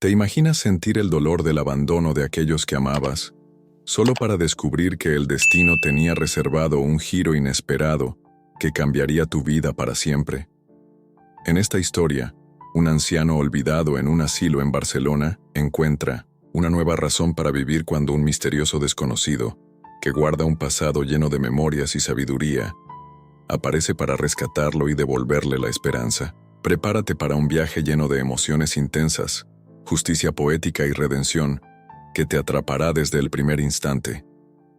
¿Te imaginas sentir el dolor del abandono de aquellos que amabas, solo para descubrir que el destino tenía reservado un giro inesperado que cambiaría tu vida para siempre? En esta historia, un anciano olvidado en un asilo en Barcelona encuentra una nueva razón para vivir cuando un misterioso desconocido, que guarda un pasado lleno de memorias y sabiduría, aparece para rescatarlo y devolverle la esperanza. Prepárate para un viaje lleno de emociones intensas, justicia poética y redención, que te atrapará desde el primer instante.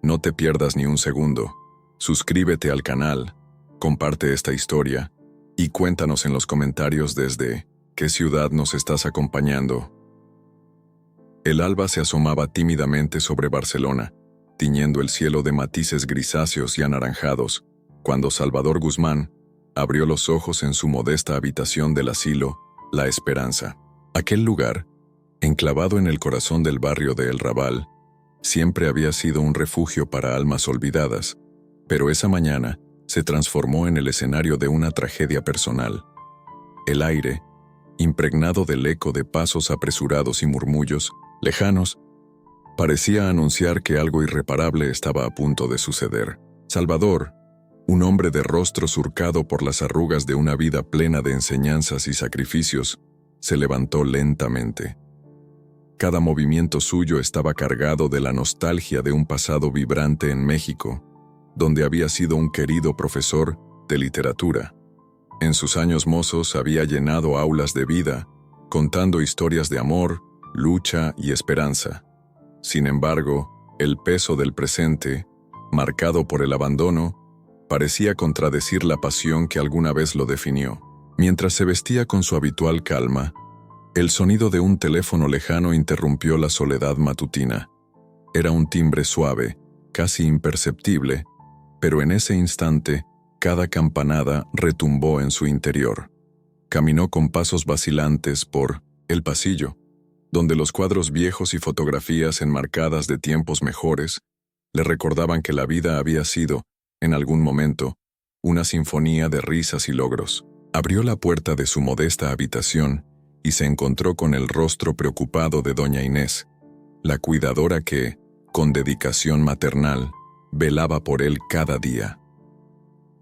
No te pierdas ni un segundo. Suscríbete al canal, comparte esta historia, y cuéntanos en los comentarios desde qué ciudad nos estás acompañando. El alba se asomaba tímidamente sobre Barcelona, tiñendo el cielo de matices grisáceos y anaranjados, cuando Salvador Guzmán abrió los ojos en su modesta habitación del asilo La Esperanza. Aquel lugar, enclavado en el corazón del barrio de El Raval, siempre había sido un refugio para almas olvidadas, pero esa mañana se transformó en el escenario de una tragedia personal. El aire, impregnado del eco de pasos apresurados y murmullos lejanos, parecía anunciar que algo irreparable estaba a punto de suceder. Salvador, un hombre de rostro surcado por las arrugas de una vida plena de enseñanzas y sacrificios, se levantó lentamente. Cada movimiento suyo estaba cargado de la nostalgia de un pasado vibrante en México, donde había sido un querido profesor de literatura. En sus años mozos había llenado aulas de vida, contando historias de amor, lucha y esperanza. Sin embargo, el peso del presente, marcado por el abandono, parecía contradecir la pasión que alguna vez lo definió. Mientras se vestía con su habitual calma, el sonido de un teléfono lejano interrumpió la soledad matutina. Era un timbre suave, casi imperceptible, pero en ese instante, cada campanada retumbó en su interior. Caminó con pasos vacilantes por el pasillo, donde los cuadros viejos y fotografías enmarcadas de tiempos mejores le recordaban que la vida había sido, en algún momento, una sinfonía de risas y logros. Abrió la puerta de su modesta habitación y se encontró con el rostro preocupado de doña Inés, la cuidadora que, con dedicación maternal, velaba por él cada día.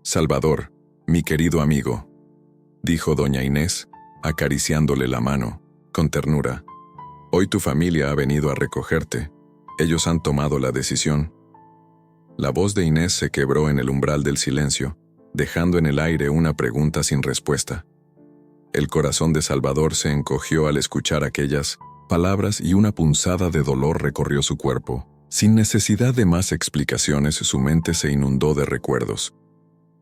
«Salvador, mi querido amigo», dijo doña Inés, acariciándole la mano, con ternura. «Hoy tu familia ha venido a recogerte. Ellos han tomado la decisión». La voz de Inés se quebró en el umbral del silencio, dejando en el aire una pregunta sin respuesta. El corazón de Salvador se encogió al escuchar aquellas palabras y una punzada de dolor recorrió su cuerpo. Sin necesidad de más explicaciones, su mente se inundó de recuerdos.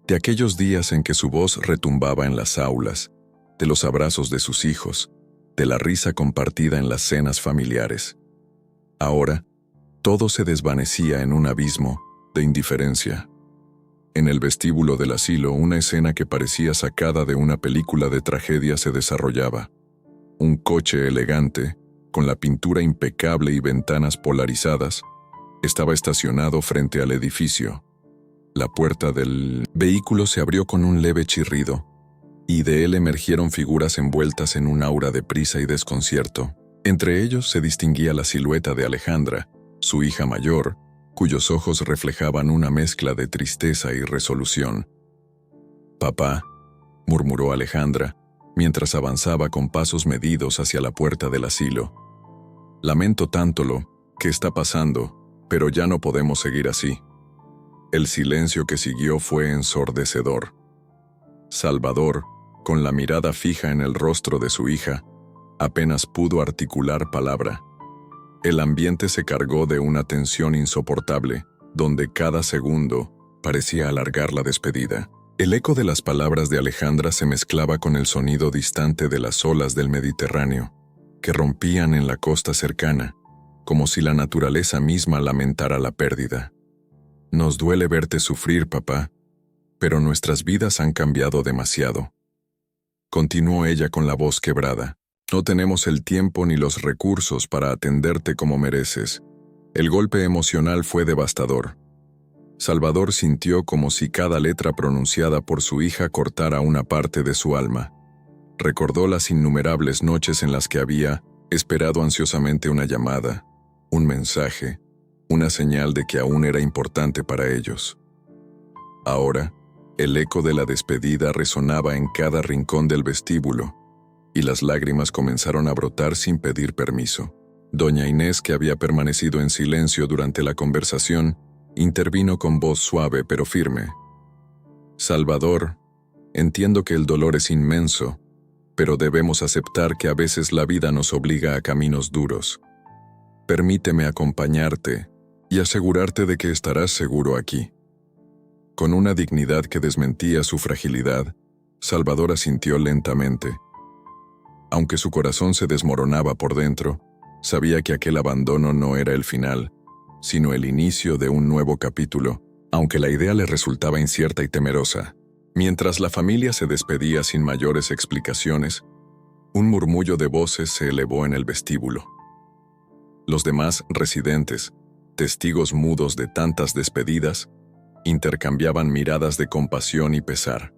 De aquellos días en que su voz retumbaba en las aulas, de los abrazos de sus hijos, de la risa compartida en las cenas familiares. Ahora, todo se desvanecía en un abismo de indiferencia. En el vestíbulo del asilo, una escena que parecía sacada de una película de tragedia se desarrollaba. Un coche elegante, con la pintura impecable y ventanas polarizadas, estaba estacionado frente al edificio. La puerta del vehículo se abrió con un leve chirrido, y de él emergieron figuras envueltas en un aura de prisa y desconcierto. Entre ellos se distinguía la silueta de Alejandra, su hija mayor, cuyos ojos reflejaban una mezcla de tristeza y resolución. «Papá», murmuró Alejandra, mientras avanzaba con pasos medidos hacia la puerta del asilo. «Lamento tanto lo que está pasando, pero ya no podemos seguir así». El silencio que siguió fue ensordecedor. Salvador, con la mirada fija en el rostro de su hija, apenas pudo articular palabra. El ambiente se cargó de una tensión insoportable, donde cada segundo parecía alargar la despedida. El eco de las palabras de Alejandra se mezclaba con el sonido distante de las olas del Mediterráneo, que rompían en la costa cercana, como si la naturaleza misma lamentara la pérdida. «Nos duele verte sufrir, papá, pero nuestras vidas han cambiado demasiado», continuó ella con la voz quebrada. «No tenemos el tiempo ni los recursos para atenderte como mereces. El golpe emocional fue devastador». Salvador sintió como si cada letra pronunciada por su hija cortara una parte de su alma. Recordó las innumerables noches en las que había esperado ansiosamente una llamada, un mensaje, una señal de que aún era importante para ellos. Ahora, el eco de la despedida resonaba en cada rincón del vestíbulo, y las lágrimas comenzaron a brotar sin pedir permiso. Doña Inés, que había permanecido en silencio durante la conversación, intervino con voz suave pero firme. «Salvador, entiendo que el dolor es inmenso, pero debemos aceptar que a veces la vida nos obliga a caminos duros. Permíteme acompañarte y asegurarte de que estarás seguro aquí». Con una dignidad que desmentía su fragilidad, Salvador asintió lentamente. Aunque su corazón se desmoronaba por dentro, sabía que aquel abandono no era el final, sino el inicio de un nuevo capítulo, aunque la idea le resultaba incierta y temerosa. Mientras la familia se despedía sin mayores explicaciones, un murmullo de voces se elevó en el vestíbulo. Los demás residentes, testigos mudos de tantas despedidas, intercambiaban miradas de compasión y pesar.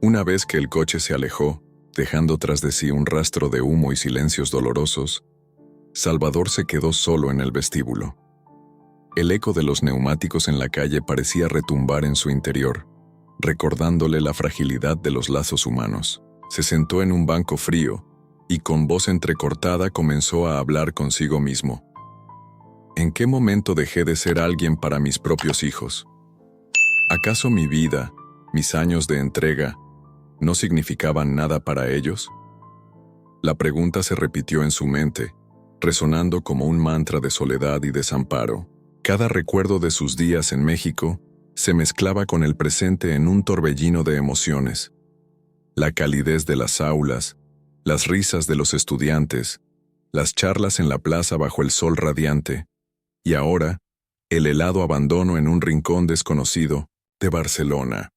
Una vez que el coche se alejó, dejando tras de sí un rastro de humo y silencios dolorosos, Salvador se quedó solo en el vestíbulo. El eco de los neumáticos en la calle parecía retumbar en su interior, recordándole la fragilidad de los lazos humanos. Se sentó en un banco frío y con voz entrecortada comenzó a hablar consigo mismo. ¿En qué momento dejé de ser alguien para mis propios hijos? ¿Acaso mi vida, mis años de entrega, no significaban nada para ellos? La pregunta se repitió en su mente, resonando como un mantra de soledad y desamparo. Cada recuerdo de sus días en México se mezclaba con el presente en un torbellino de emociones. La calidez de las aulas, las risas de los estudiantes, las charlas en la plaza bajo el sol radiante, y ahora, el helado abandono en un rincón desconocido de Barcelona.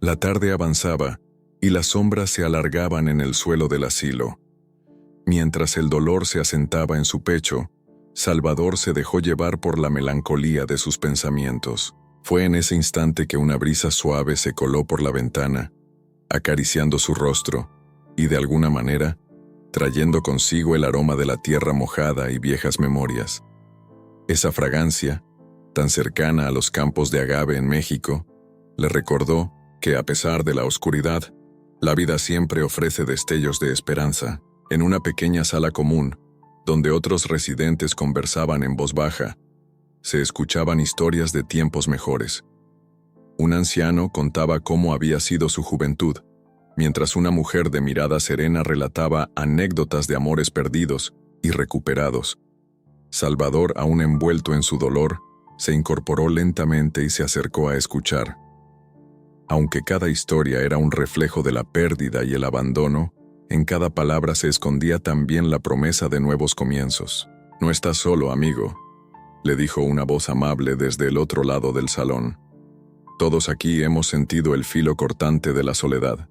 La tarde avanzaba y las sombras se alargaban en el suelo del asilo. Mientras el dolor se asentaba en su pecho, Salvador se dejó llevar por la melancolía de sus pensamientos. Fue en ese instante que una brisa suave se coló por la ventana, acariciando su rostro, y de alguna manera, trayendo consigo el aroma de la tierra mojada y viejas memorias. Esa fragancia, tan cercana a los campos de agave en México, le recordó que a pesar de la oscuridad, la vida siempre ofrece destellos de esperanza. En una pequeña sala común, donde otros residentes conversaban en voz baja, se escuchaban historias de tiempos mejores. Un anciano contaba cómo había sido su juventud, mientras una mujer de mirada serena relataba anécdotas de amores perdidos y recuperados. Salvador, aún envuelto en su dolor, se incorporó lentamente y se acercó a escuchar. Aunque cada historia era un reflejo de la pérdida y el abandono, en cada palabra se escondía también la promesa de nuevos comienzos. «No estás solo, amigo», le dijo una voz amable desde el otro lado del salón. «Todos aquí hemos sentido el filo cortante de la soledad».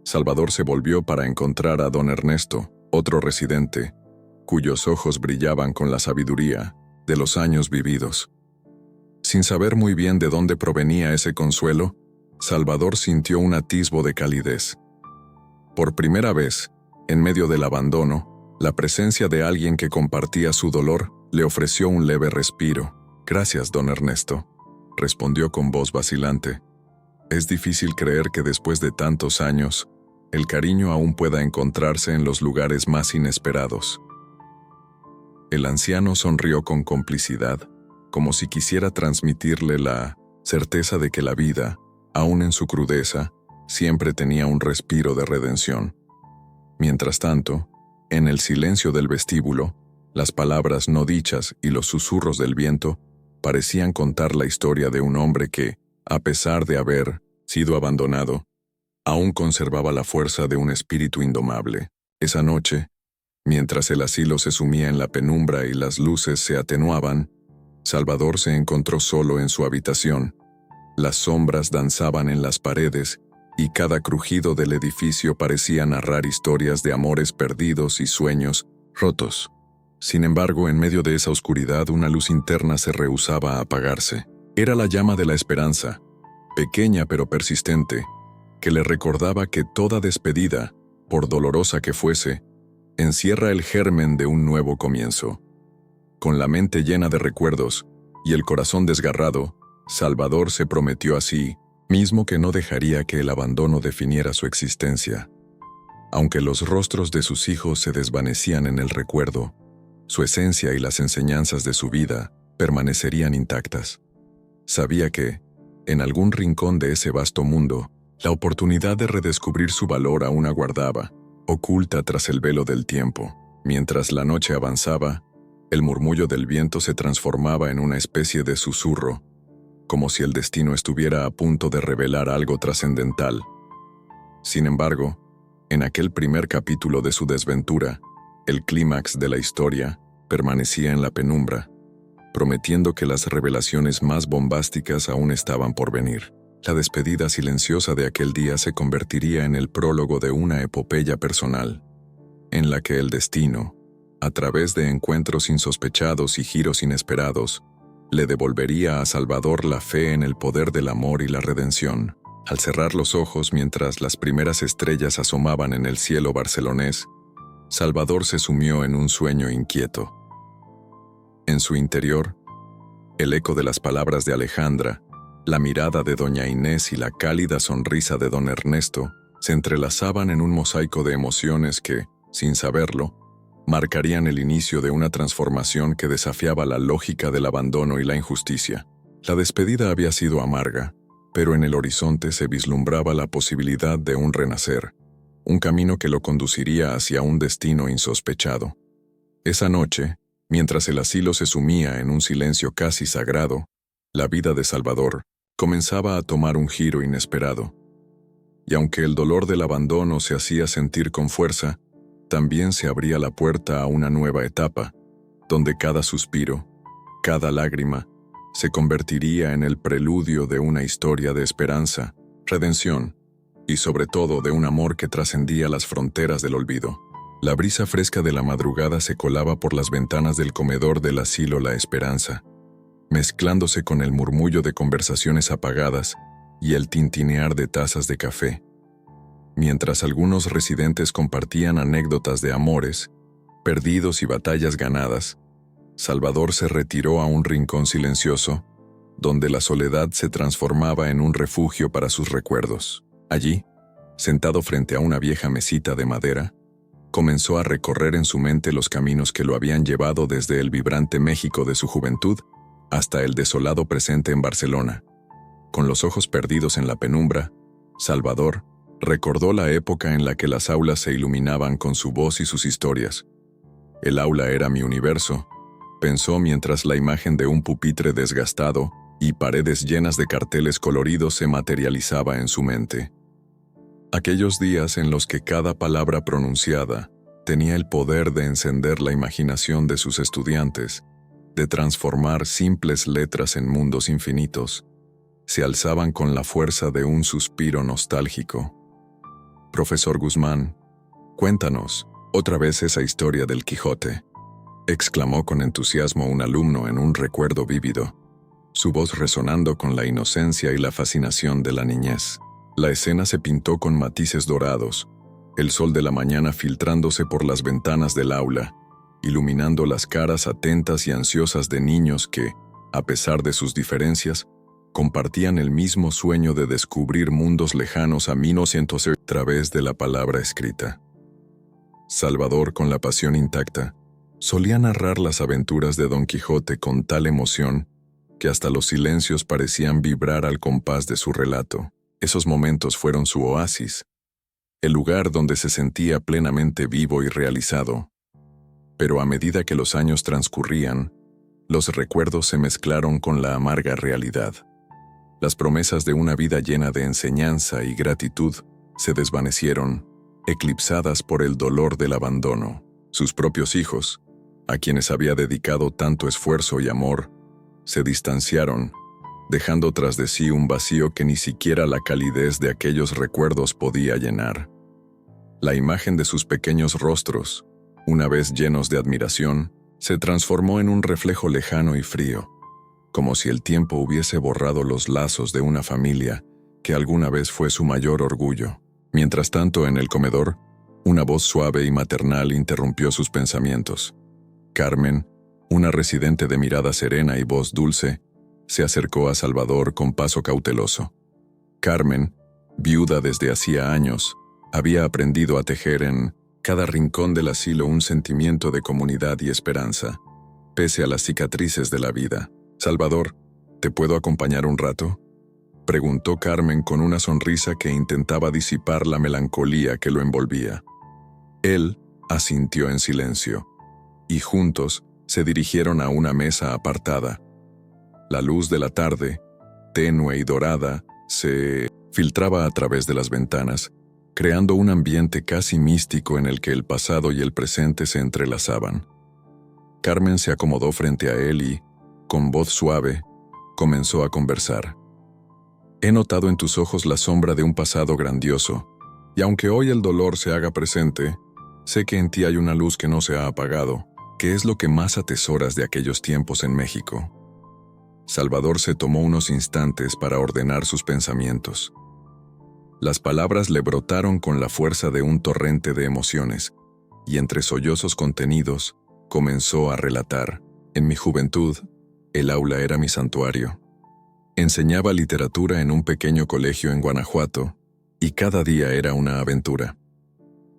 Salvador se volvió para encontrar a don Ernesto, otro residente, cuyos ojos brillaban con la sabiduría de los años vividos. Sin saber muy bien de dónde provenía ese consuelo, Salvador sintió un atisbo de calidez. Por primera vez, en medio del abandono, la presencia de alguien que compartía su dolor le ofreció un leve respiro. «Gracias, don Ernesto», respondió con voz vacilante. «Es difícil creer que después de tantos años, el cariño aún pueda encontrarse en los lugares más inesperados». El anciano sonrió con complicidad, como si quisiera transmitirle la certeza de que la vida, aún en su crudeza, siempre tenía un respiro de redención. Mientras tanto, en el silencio del vestíbulo, las palabras no dichas y los susurros del viento parecían contar la historia de un hombre que, a pesar de haber sido abandonado, aún conservaba la fuerza de un espíritu indomable. Esa noche, mientras el asilo se sumía en la penumbra y las luces se atenuaban, Salvador se encontró solo en su habitación. Las sombras danzaban en las paredes y cada crujido del edificio parecía narrar historias de amores perdidos y sueños rotos. Sin embargo, en medio de esa oscuridad, una luz interna se rehusaba a apagarse. Era la llama de la esperanza, pequeña pero persistente, que le recordaba que toda despedida, por dolorosa que fuese, encierra el germen de un nuevo comienzo. Con la mente llena de recuerdos y el corazón desgarrado, Salvador se prometió a sí mismo que no dejaría que el abandono definiera su existencia. Aunque los rostros de sus hijos se desvanecían en el recuerdo, su esencia y las enseñanzas de su vida permanecerían intactas. Sabía que, en algún rincón de ese vasto mundo, la oportunidad de redescubrir su valor aún aguardaba, oculta tras el velo del tiempo. Mientras la noche avanzaba, el murmullo del viento se transformaba en una especie de susurro, como si el destino estuviera a punto de revelar algo trascendental. Sin embargo, en aquel primer capítulo de su desventura, el clímax de la historia permanecía en la penumbra, prometiendo que las revelaciones más bombásticas aún estaban por venir. La despedida silenciosa de aquel día se convertiría en el prólogo de una epopeya personal, en la que el destino, a través de encuentros insospechados y giros inesperados, le devolvería a Salvador la fe en el poder del amor y la redención. Al cerrar los ojos mientras las primeras estrellas asomaban en el cielo barcelonés, Salvador se sumió en un sueño inquieto. En su interior, el eco de las palabras de Alejandra, la mirada de doña Inés y la cálida sonrisa de don Ernesto se entrelazaban en un mosaico de emociones que, sin saberlo, marcarían el inicio de una transformación que desafiaba la lógica del abandono y la injusticia. La despedida había sido amarga, pero en el horizonte se vislumbraba la posibilidad de un renacer, un camino que lo conduciría hacia un destino insospechado. Esa noche, mientras el asilo se sumía en un silencio casi sagrado, la vida de Salvador comenzaba a tomar un giro inesperado. Y aunque el dolor del abandono se hacía sentir con fuerza, también se abría la puerta a una nueva etapa, donde cada suspiro, cada lágrima, se convertiría en el preludio de una historia de esperanza, redención y sobre todo de un amor que trascendía las fronteras del olvido. La brisa fresca de la madrugada se colaba por las ventanas del comedor del asilo La Esperanza, mezclándose con el murmullo de conversaciones apagadas y el tintinear de tazas de café. Mientras algunos residentes compartían anécdotas de amores, perdidos y batallas ganadas, Salvador se retiró a un rincón silencioso, donde la soledad se transformaba en un refugio para sus recuerdos. Allí, sentado frente a una vieja mesita de madera, comenzó a recorrer en su mente los caminos que lo habían llevado desde el vibrante México de su juventud hasta el desolado presente en Barcelona. Con los ojos perdidos en la penumbra, Salvador recordó la época en la que las aulas se iluminaban con su voz y sus historias. El aula era mi universo, pensó mientras la imagen de un pupitre desgastado y paredes llenas de carteles coloridos se materializaba en su mente. Aquellos días en los que cada palabra pronunciada tenía el poder de encender la imaginación de sus estudiantes, de transformar simples letras en mundos infinitos, se alzaban con la fuerza de un suspiro nostálgico. «Profesor Guzmán, cuéntanos otra vez esa historia del Quijote», exclamó con entusiasmo un alumno en un recuerdo vívido, su voz resonando con la inocencia y la fascinación de la niñez. La escena se pintó con matices dorados, el sol de la mañana filtrándose por las ventanas del aula, iluminando las caras atentas y ansiosas de niños que, a pesar de sus diferencias, compartían el mismo sueño de descubrir mundos lejanos a través de la palabra escrita. Salvador, con la pasión intacta, solía narrar las aventuras de Don Quijote con tal emoción que hasta los silencios parecían vibrar al compás de su relato. Esos momentos fueron su oasis, el lugar donde se sentía plenamente vivo y realizado. Pero a medida que los años transcurrían, los recuerdos se mezclaron con la amarga realidad. Las promesas de una vida llena de enseñanza y gratitud se desvanecieron, eclipsadas por el dolor del abandono. Sus propios hijos, a quienes había dedicado tanto esfuerzo y amor, se distanciaron, dejando tras de sí un vacío que ni siquiera la calidez de aquellos recuerdos podía llenar. La imagen de sus pequeños rostros, una vez llenos de admiración, se transformó en un reflejo lejano y frío, como si el tiempo hubiese borrado los lazos de una familia que alguna vez fue su mayor orgullo. Mientras tanto, en el comedor, Una voz suave y maternal interrumpió sus pensamientos. Carmen, una residente de mirada serena y voz dulce, se acercó a Salvador con paso cauteloso. Carmen, viuda desde hacía años, había aprendido a tejer en cada rincón del asilo un sentimiento de comunidad y esperanza, pese a las cicatrices de la vida. «Salvador, ¿te puedo acompañar un rato?», preguntó Carmen con una sonrisa que intentaba disipar la melancolía que lo envolvía. Él asintió en silencio, y juntos se dirigieron a una mesa apartada. La luz de la tarde, tenue y dorada, se filtraba a través de las ventanas, creando un ambiente casi místico en el que el pasado y el presente se entrelazaban. Carmen se acomodó frente a él y, con voz suave, comenzó a conversar. «He notado en tus ojos la sombra de un pasado grandioso, y aunque hoy el dolor se haga presente, sé que en ti hay una luz que no se ha apagado, que es lo que más atesoras de aquellos tiempos en México». Salvador se tomó unos instantes para ordenar sus pensamientos. Las palabras le brotaron con la fuerza de un torrente de emociones, y entre sollozos contenidos, comenzó a relatar. «En mi juventud, el aula era mi santuario. Enseñaba literatura en un pequeño colegio en Guanajuato, y cada día era una aventura.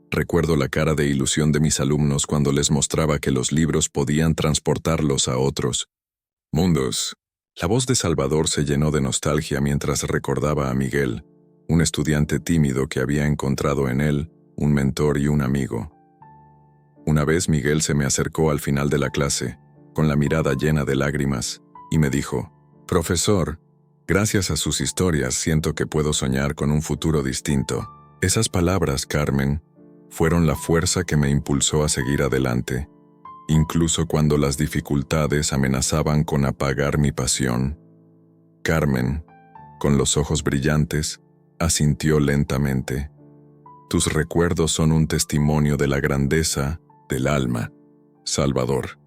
Recuerdo la cara de ilusión de mis alumnos cuando les mostraba que los libros podían transportarlos a otros mundos». La voz de Salvador se llenó de nostalgia mientras recordaba a Miguel, un estudiante tímido que había encontrado en él un mentor y un amigo. Una vez Miguel se me acercó al final de la clase, con la mirada llena de lágrimas, y me dijo: «Profesor, gracias a sus historias siento que puedo soñar con un futuro distinto». Esas palabras, Carmen, fueron la fuerza que me impulsó a seguir adelante, incluso cuando las dificultades amenazaban con apagar mi pasión. Carmen, con los ojos brillantes, asintió lentamente. «Tus recuerdos son un testimonio de la grandeza del alma, Salvador.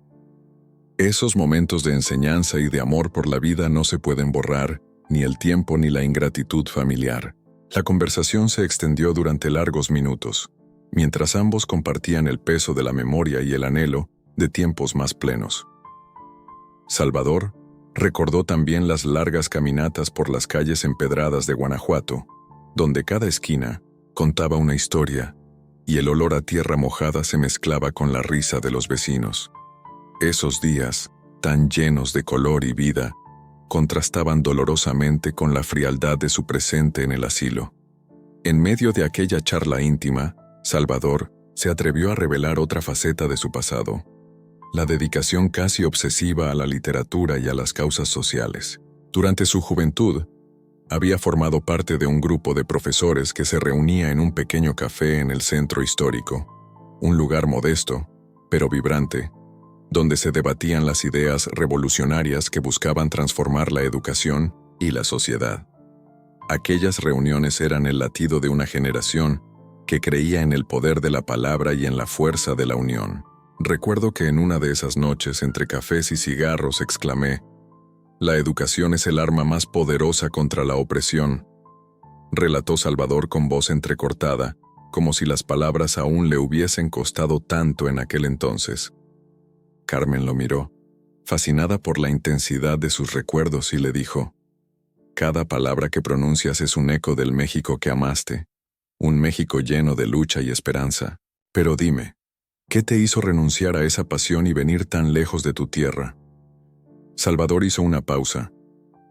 Esos momentos de enseñanza y de amor por la vida no se pueden borrar, ni el tiempo ni la ingratitud familiar». La conversación se extendió durante largos minutos, mientras ambos compartían el peso de la memoria y el anhelo de tiempos más plenos. Salvador recordó también las largas caminatas por las calles empedradas de Guanajuato, donde cada esquina contaba una historia, y el olor a tierra mojada se mezclaba con la risa de los vecinos. Esos días, tan llenos de color y vida, contrastaban dolorosamente con la frialdad de su presente en el asilo. En medio de aquella charla íntima, Salvador se atrevió a revelar otra faceta de su pasado: la dedicación casi obsesiva a la literatura y a las causas sociales. Durante su juventud, había formado parte de un grupo de profesores que se reunía en un pequeño café en el centro histórico, un lugar modesto, pero vibrante, donde se debatían las ideas revolucionarias que buscaban transformar la educación y la sociedad. Aquellas reuniones eran el latido de una generación que creía en el poder de la palabra y en la fuerza de la unión. Recuerdo que en una de esas noches, entre cafés y cigarros, exclamé: «La educación es el arma más poderosa contra la opresión», relató Salvador con voz entrecortada, como si las palabras aún le hubiesen costado tanto en aquel entonces. Carmen lo miró, fascinada por la intensidad de sus recuerdos, y le dijo: «Cada palabra que pronuncias es un eco del México que amaste, un México lleno de lucha y esperanza. Pero dime, ¿qué te hizo renunciar a esa pasión y venir tan lejos de tu tierra?». Salvador hizo una pausa,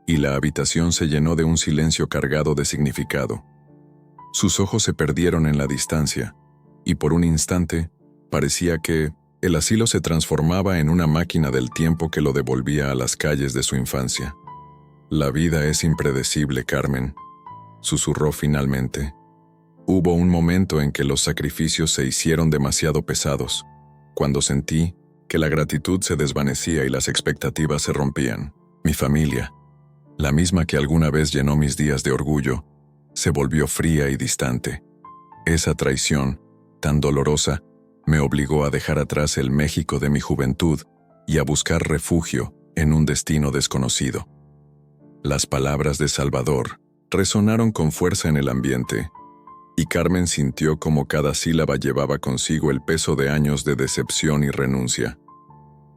y la habitación se llenó de un silencio cargado de significado. Sus ojos se perdieron en la distancia, y por un instante parecía que el asilo se transformaba en una máquina del tiempo que lo devolvía a las calles de su infancia. «La vida es impredecible, Carmen», susurró finalmente. «Hubo un momento en que los sacrificios se hicieron demasiado pesados, cuando sentí que la gratitud se desvanecía y las expectativas se rompían. Mi familia, la misma que alguna vez llenó mis días de orgullo, se volvió fría y distante. Esa traición, tan dolorosa, me obligó a dejar atrás el México de mi juventud y a buscar refugio en un destino desconocido». Las palabras de Salvador resonaron con fuerza en el ambiente, y Carmen sintió como cada sílaba llevaba consigo el peso de años de decepción y renuncia.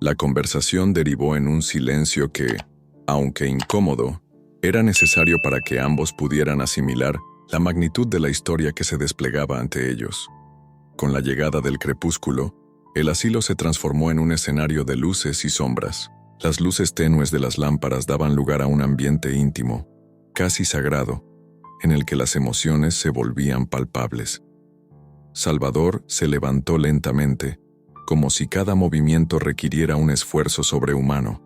La conversación derivó en un silencio que, aunque incómodo, era necesario para que ambos pudieran asimilar la magnitud de la historia que se desplegaba ante ellos. Con la llegada del crepúsculo, el asilo se transformó en un escenario de luces y sombras. Las luces tenues de las lámparas daban lugar a un ambiente íntimo, casi sagrado, en el que las emociones se volvían palpables. Salvador se levantó lentamente, como si cada movimiento requiriera un esfuerzo sobrehumano.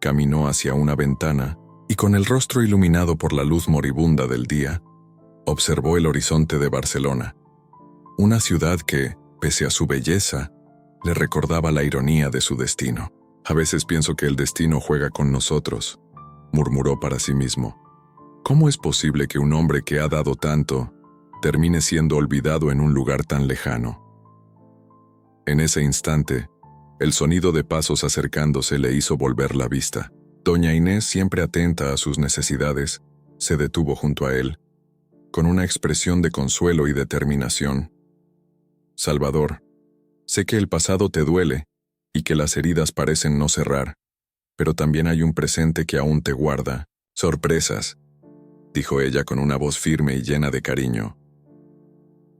Caminó hacia una ventana y, con el rostro iluminado por la luz moribunda del día, observó el horizonte de Barcelona, una ciudad que, pese a su belleza, le recordaba la ironía de su destino. «A veces pienso que el destino juega con nosotros», murmuró para sí mismo. «¿Cómo es posible que un hombre que ha dado tanto termine siendo olvidado en un lugar tan lejano?» En ese instante, el sonido de pasos acercándose le hizo volver la vista. Doña Inés, siempre atenta a sus necesidades, se detuvo junto a él, con una expresión de consuelo y determinación. «Salvador, sé que el pasado te duele y que las heridas parecen no cerrar, pero también hay un presente que aún te guarda. Sorpresas», dijo ella con una voz firme y llena de cariño.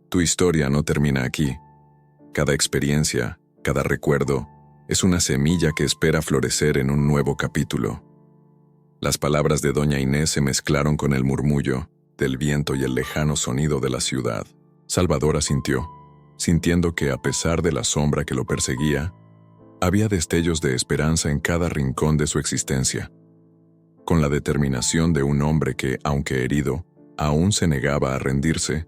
«Tu historia no termina aquí. Cada experiencia, cada recuerdo, es una semilla que espera florecer en un nuevo capítulo». Las palabras de doña Inés se mezclaron con el murmullo del viento y el lejano sonido de la ciudad. Salvador asintió, sintiendo que, a pesar de la sombra que lo perseguía, había destellos de esperanza en cada rincón de su existencia. Con la determinación de un hombre que, aunque herido, aún se negaba a rendirse,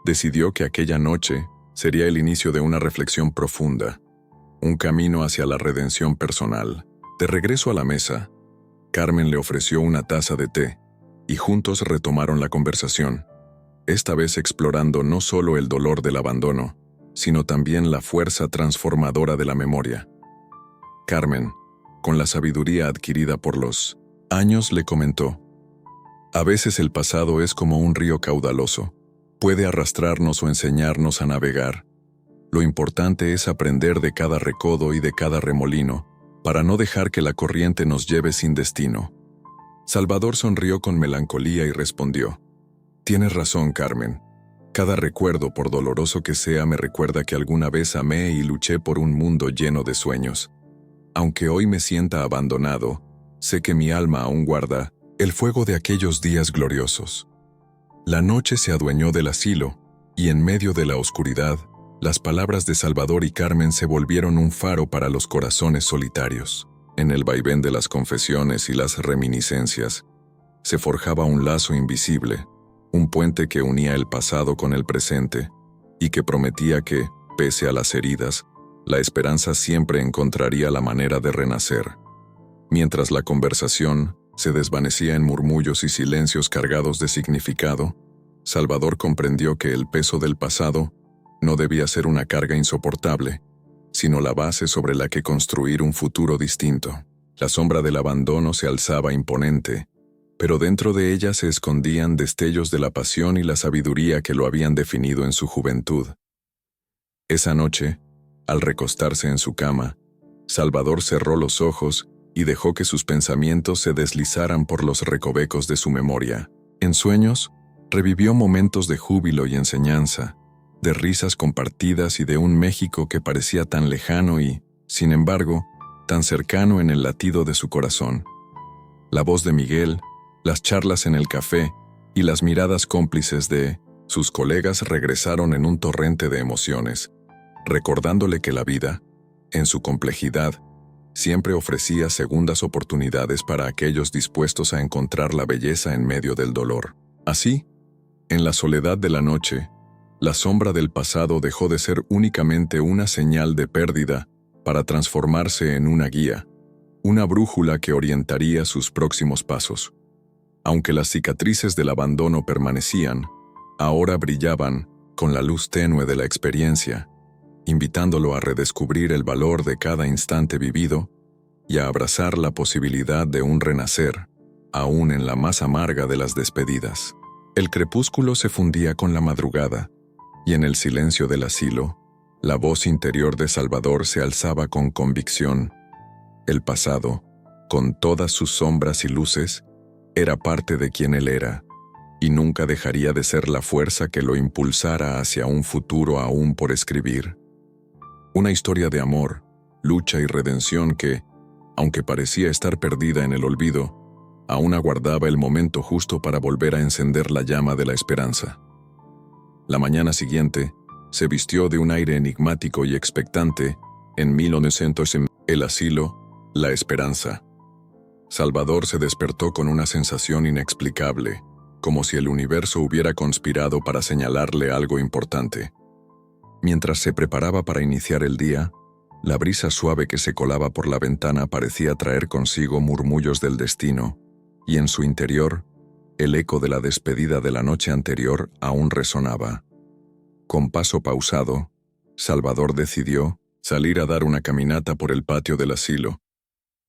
decidió que aquella noche sería el inicio de una reflexión profunda, un camino hacia la redención personal. De regreso a la mesa, Carmen le ofreció una taza de té, y juntos retomaron la conversación, esta vez explorando no solo el dolor del abandono, sino también la fuerza transformadora de la memoria. Carmen, con la sabiduría adquirida por los años, le comentó: «A veces el pasado es como un río caudaloso. Puede arrastrarnos o enseñarnos a navegar. Lo importante es aprender de cada recodo y de cada remolino, para no dejar que la corriente nos lleve sin destino». Salvador sonrió con melancolía y respondió: «Tienes razón, Carmen. Cada recuerdo, por doloroso que sea, me recuerda que alguna vez amé y luché por un mundo lleno de sueños. Aunque hoy me sienta abandonado, sé que mi alma aún guarda el fuego de aquellos días gloriosos». La noche se adueñó del asilo, y en medio de la oscuridad, las palabras de Salvador y Carmen se volvieron un faro para los corazones solitarios. En el vaivén de las confesiones y las reminiscencias, se forjaba un lazo invisible, un puente que unía el pasado con el presente, y que prometía que, pese a las heridas, la esperanza siempre encontraría la manera de renacer. Mientras la conversación se desvanecía en murmullos y silencios cargados de significado, Salvador comprendió que el peso del pasado no debía ser una carga insoportable, sino la base sobre la que construir un futuro distinto. La sombra del abandono se alzaba imponente, pero dentro de ella se escondían destellos de la pasión y la sabiduría que lo habían definido en su juventud. Esa noche, al recostarse en su cama, Salvador cerró los ojos y dejó que sus pensamientos se deslizaran por los recovecos de su memoria. En sueños, revivió momentos de júbilo y enseñanza, de risas compartidas y de un México que parecía tan lejano y, sin embargo, tan cercano en el latido de su corazón. La voz de Miguel, las charlas en el café y las miradas cómplices de sus colegas regresaron en un torrente de emociones, recordándole que la vida, en su complejidad, siempre ofrecía segundas oportunidades para aquellos dispuestos a encontrar la belleza en medio del dolor. Así, en la soledad de la noche, la sombra del pasado dejó de ser únicamente una señal de pérdida para transformarse en una guía, una brújula que orientaría sus próximos pasos. Aunque las cicatrices del abandono permanecían, ahora brillaban con la luz tenue de la experiencia, invitándolo a redescubrir el valor de cada instante vivido y a abrazar la posibilidad de un renacer, aún en la más amarga de las despedidas. El crepúsculo se fundía con la madrugada, y en el silencio del asilo, la voz interior de Salvador se alzaba con convicción. El pasado, con todas sus sombras y luces, era parte de quien él era, y nunca dejaría de ser la fuerza que lo impulsara hacia un futuro aún por escribir. Una historia de amor, lucha y redención que, aunque parecía estar perdida en el olvido, aún aguardaba el momento justo para volver a encender la llama de la esperanza. La mañana siguiente, se vistió de un aire enigmático y expectante. En 1900, en el asilo, la esperanza. Salvador se despertó con una sensación inexplicable, como si el universo hubiera conspirado para señalarle algo importante. Mientras se preparaba para iniciar el día, la brisa suave que se colaba por la ventana parecía traer consigo murmullos del destino, y en su interior, el eco de la despedida de la noche anterior aún resonaba. Con paso pausado, Salvador decidió salir a dar una caminata por el patio del asilo,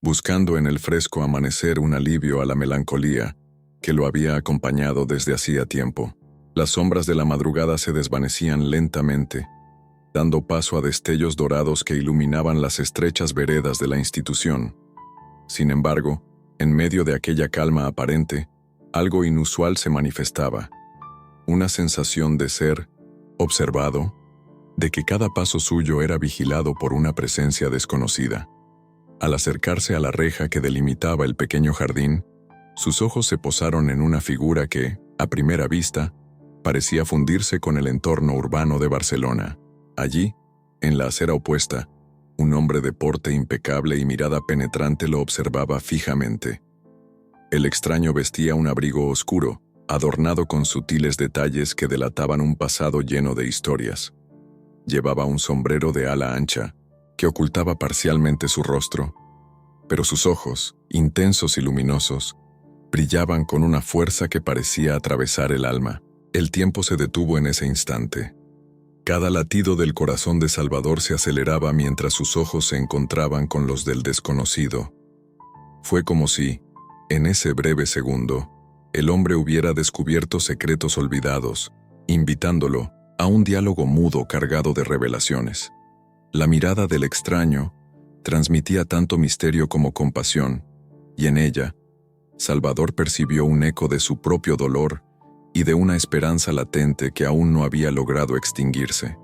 buscando en el fresco amanecer un alivio a la melancolía que lo había acompañado desde hacía tiempo. Las sombras de la madrugada se desvanecían lentamente, dando paso a destellos dorados que iluminaban las estrechas veredas de la institución. Sin embargo, en medio de aquella calma aparente, algo inusual se manifestaba. Una sensación de ser observado, de que cada paso suyo era vigilado por una presencia desconocida. Al acercarse a la reja que delimitaba el pequeño jardín, sus ojos se posaron en una figura que, a primera vista, parecía fundirse con el entorno urbano de Barcelona. Allí, en la acera opuesta, un hombre de porte impecable y mirada penetrante lo observaba fijamente. El extraño vestía un abrigo oscuro, adornado con sutiles detalles que delataban un pasado lleno de historias. Llevaba un sombrero de ala ancha, que ocultaba parcialmente su rostro, pero sus ojos, intensos y luminosos, brillaban con una fuerza que parecía atravesar el alma. El tiempo se detuvo en ese instante. Cada latido del corazón de Salvador se aceleraba mientras sus ojos se encontraban con los del desconocido. Fue como si, en ese breve segundo, el hombre hubiera descubierto secretos olvidados, invitándolo a un diálogo mudo cargado de revelaciones. La mirada del extraño transmitía tanto misterio como compasión, y en ella, Salvador percibió un eco de su propio dolor y de una esperanza latente que aún no había logrado extinguirse.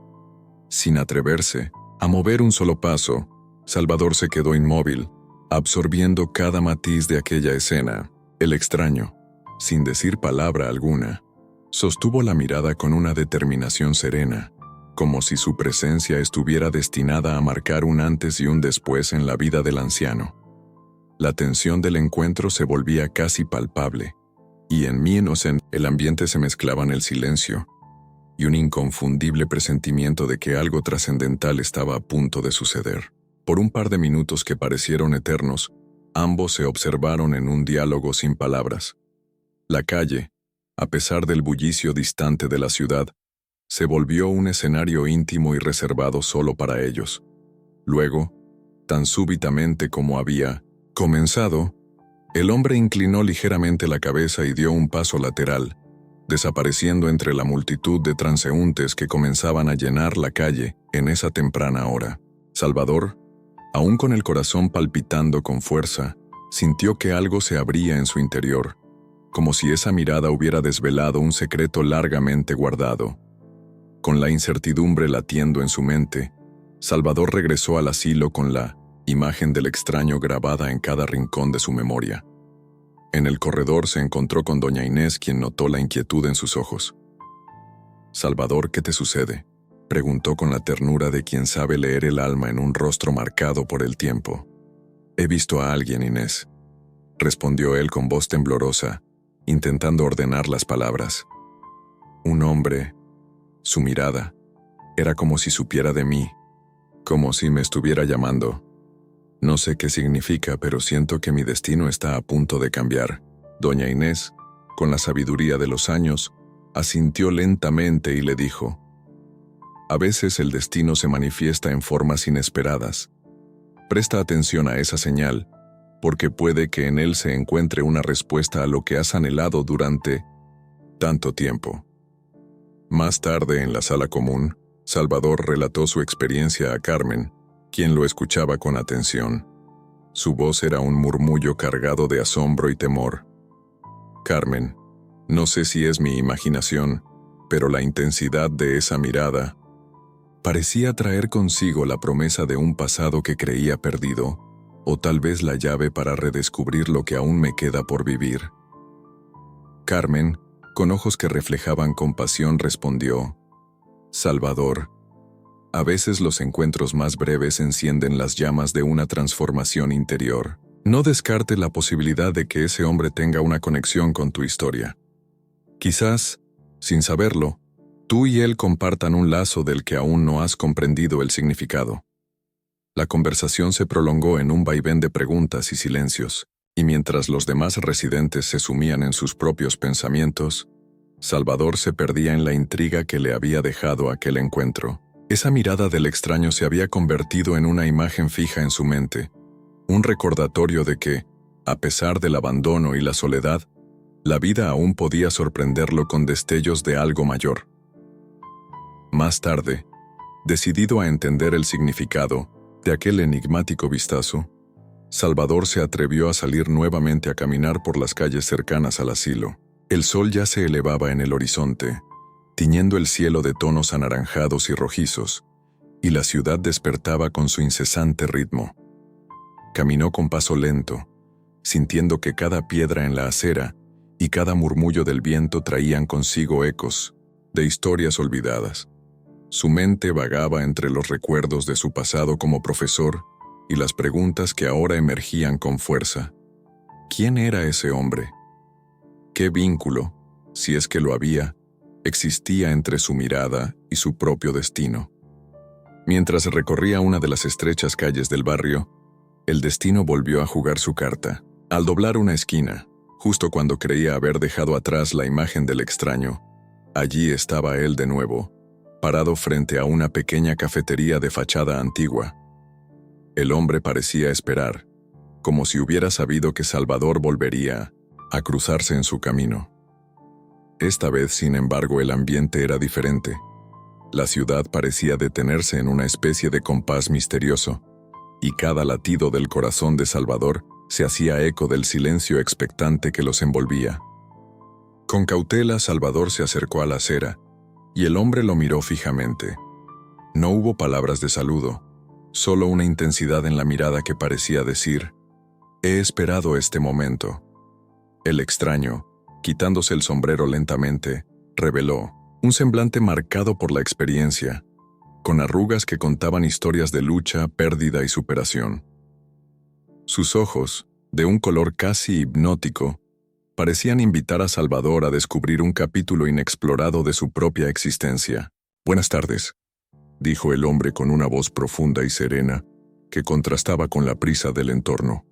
Sin atreverse a mover un solo paso, Salvador se quedó inmóvil, absorbiendo cada matiz de aquella escena. El extraño, sin decir palabra alguna, sostuvo la mirada con una determinación serena, como si su presencia estuviera destinada a marcar un antes y un después en la vida del anciano. La tensión del encuentro se volvía casi palpable, y en mí el ambiente se mezclaban el silencio y un inconfundible presentimiento de que algo trascendental estaba a punto de suceder. Por un par de minutos que parecieron eternos, ambos se observaron en un diálogo sin palabras. La calle, a pesar del bullicio distante de la ciudad, se volvió un escenario íntimo y reservado solo para ellos. Luego, tan súbitamente como había comenzado, el hombre inclinó ligeramente la cabeza y dio un paso lateral, desapareciendo entre la multitud de transeúntes que comenzaban a llenar la calle en esa temprana hora. Salvador, aún con el corazón palpitando con fuerza, sintió que algo se abría en su interior, como si esa mirada hubiera desvelado un secreto largamente guardado. Con la incertidumbre latiendo en su mente, Salvador regresó al asilo con la imagen del extraño grabada en cada rincón de su memoria. En el corredor se encontró con doña Inés, quien notó la inquietud en sus ojos. «Salvador, ¿qué te sucede?», preguntó con la ternura de quien sabe leer el alma en un rostro marcado por el tiempo. «He visto a alguien, Inés», respondió él con voz temblorosa, intentando ordenar las palabras. «Un hombre. Su mirada. Era como si supiera de mí, como si me estuviera llamando. No sé qué significa, pero siento que mi destino está a punto de cambiar». Doña Inés, con la sabiduría de los años, asintió lentamente y le dijo: «A veces el destino se manifiesta en formas inesperadas. Presta atención a esa señal, porque puede que en él se encuentre una respuesta a lo que has anhelado durante Tanto tiempo. Más tarde, en la sala común, Salvador relató su experiencia a Carmen, quien lo escuchaba con atención. Su voz era un murmullo cargado de asombro y temor. Carmen, no sé si es mi imaginación, pero la intensidad de esa mirada parecía traer consigo la promesa de un pasado que creía perdido, o tal vez la llave para redescubrir lo que aún me queda por vivir. Carmen, con ojos que reflejaban compasión, respondió: Salvador, a veces los encuentros más breves encienden las llamas de una transformación interior. No descarte la posibilidad de que ese hombre tenga una conexión con tu historia. Quizás, sin saberlo, tú y él compartan un lazo del que aún no has comprendido el significado. La conversación se prolongó en un vaivén de preguntas y silencios, y mientras los demás residentes se sumían en sus propios pensamientos, Salvador se perdía en la intriga que le había dejado aquel encuentro. Esa mirada del extraño se había convertido en una imagen fija en su mente, un recordatorio de que, a pesar del abandono y la soledad, la vida aún podía sorprenderlo con destellos de algo mayor. Más tarde, decidido a entender el significado de aquel enigmático vistazo, Salvador se atrevió a salir nuevamente a caminar por las calles cercanas al asilo. El sol ya se elevaba en el horizonte, tiñendo el cielo de tonos anaranjados y rojizos, y la ciudad despertaba con su incesante ritmo. Caminó con paso lento, sintiendo que cada piedra en la acera y cada murmullo del viento traían consigo ecos de historias olvidadas. Su mente vagaba entre los recuerdos de su pasado como profesor y las preguntas que ahora emergían con fuerza. ¿Quién era ese hombre? ¿Qué vínculo, si es que lo había, existía entre su mirada y su propio destino? Mientras recorría una de las estrechas calles del barrio, el destino volvió a jugar su carta. Al doblar una esquina, justo cuando creía haber dejado atrás la imagen del extraño, allí estaba él de nuevo, parado frente a una pequeña cafetería de fachada antigua. El hombre parecía esperar, como si hubiera sabido que Salvador volvería a cruzarse en su camino. Esta vez, sin embargo, el ambiente era diferente. La ciudad parecía detenerse en una especie de compás misterioso, y cada latido del corazón de Salvador se hacía eco del silencio expectante que los envolvía. Con cautela, Salvador se acercó a la acera, y el hombre lo miró fijamente. No hubo palabras de saludo, solo una intensidad en la mirada que parecía decir: «He esperado este momento». El extraño, quitándose el sombrero lentamente, reveló un semblante marcado por la experiencia, con arrugas que contaban historias de lucha, pérdida y superación. Sus ojos, de un color casi hipnótico, parecían invitar a Salvador a descubrir un capítulo inexplorado de su propia existencia. «Buenas tardes», dijo el hombre con una voz profunda y serena que contrastaba con la prisa del entorno.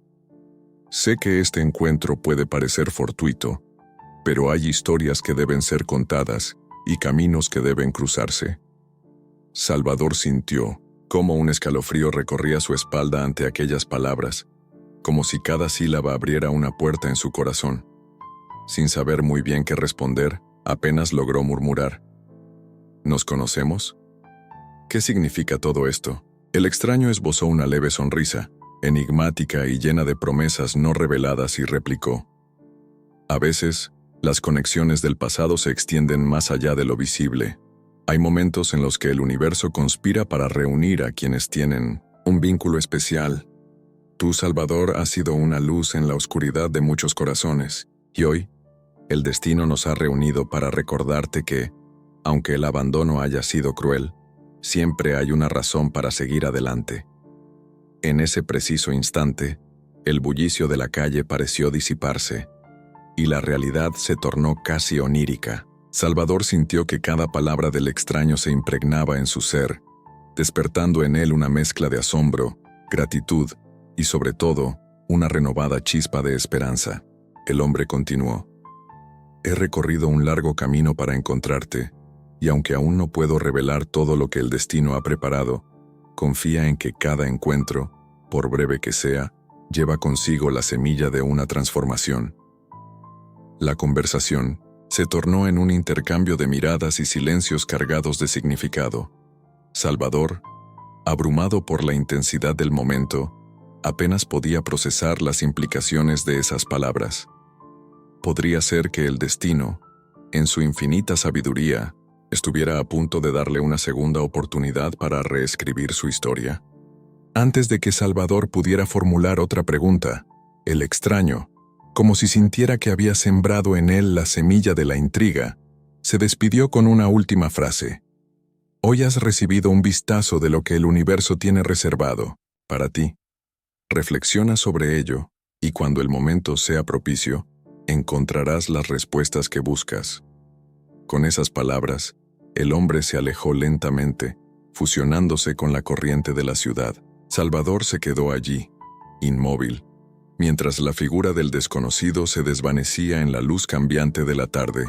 «Sé que este encuentro puede parecer fortuito, pero hay historias que deben ser contadas y caminos que deben cruzarse». Salvador sintió cómo un escalofrío recorría su espalda ante aquellas palabras, como si cada sílaba abriera una puerta en su corazón. Sin saber muy bien qué responder, apenas logró murmurar: «¿Nos conocemos? ¿Qué significa todo esto?». El extraño esbozó una leve sonrisa, enigmática y llena de promesas no reveladas, y replicó: «A veces, las conexiones del pasado se extienden más allá de lo visible. Hay momentos en los que el universo conspira para reunir a quienes tienen un vínculo especial. Tú, Salvador, has sido una luz en la oscuridad de muchos corazones, y hoy, el destino nos ha reunido para recordarte que, aunque el abandono haya sido cruel, siempre hay una razón para seguir adelante». En ese preciso instante, el bullicio de la calle pareció disiparse, y la realidad se tornó casi onírica. Salvador sintió que cada palabra del extraño se impregnaba en su ser, despertando en él una mezcla de asombro, gratitud y, sobre todo, una renovada chispa de esperanza. El hombre continuó: «He recorrido un largo camino para encontrarte, y aunque aún no puedo revelar todo lo que el destino ha preparado, confía en que cada encuentro, por breve que sea, lleva consigo la semilla de una transformación». La conversación, se tornó en un intercambio de miradas y silencios cargados de significado. Salvador, abrumado por la intensidad del momento, apenas podía procesar las implicaciones de esas palabras. Podría ser que el destino, en su infinita sabiduría, estuviera a punto de darle una segunda oportunidad para reescribir su historia. Antes de que Salvador pudiera formular otra pregunta, el extraño, como si sintiera que había sembrado en él la semilla de la intriga, se despidió con una última frase. Hoy has recibido un vistazo de lo que el universo tiene reservado para ti. Reflexiona sobre ello, y cuando el momento sea propicio, encontrarás las respuestas que buscas. Con esas palabras, el hombre se alejó lentamente, fusionándose con la corriente de la ciudad. Salvador se quedó allí, inmóvil, mientras la figura del desconocido se desvanecía en la luz cambiante de la tarde.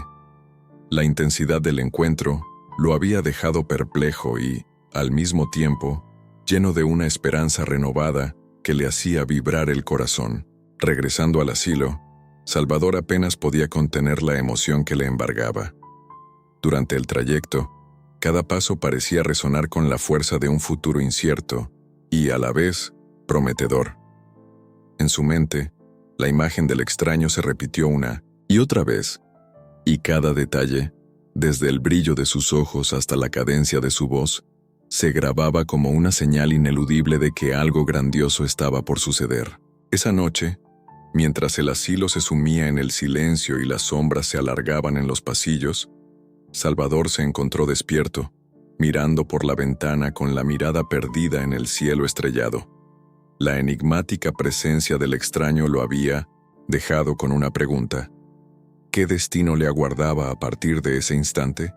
La intensidad del encuentro lo había dejado perplejo y, al mismo tiempo, lleno de una esperanza renovada que le hacía vibrar el corazón. Regresando al asilo, Salvador apenas podía contener la emoción que le embargaba. Durante el trayecto, cada paso parecía resonar con la fuerza de un futuro incierto y, a la vez, prometedor. En su mente, la imagen del extraño se repitió una y otra vez, y cada detalle, desde el brillo de sus ojos hasta la cadencia de su voz, se grababa como una señal ineludible de que algo grandioso estaba por suceder. Esa noche, mientras el asilo se sumía en el silencio y las sombras se alargaban en los pasillos, Salvador se encontró despierto, mirando por la ventana con la mirada perdida en el cielo estrellado. La enigmática presencia del extraño lo había dejado con una pregunta. ¿Qué destino le aguardaba a partir de ese instante?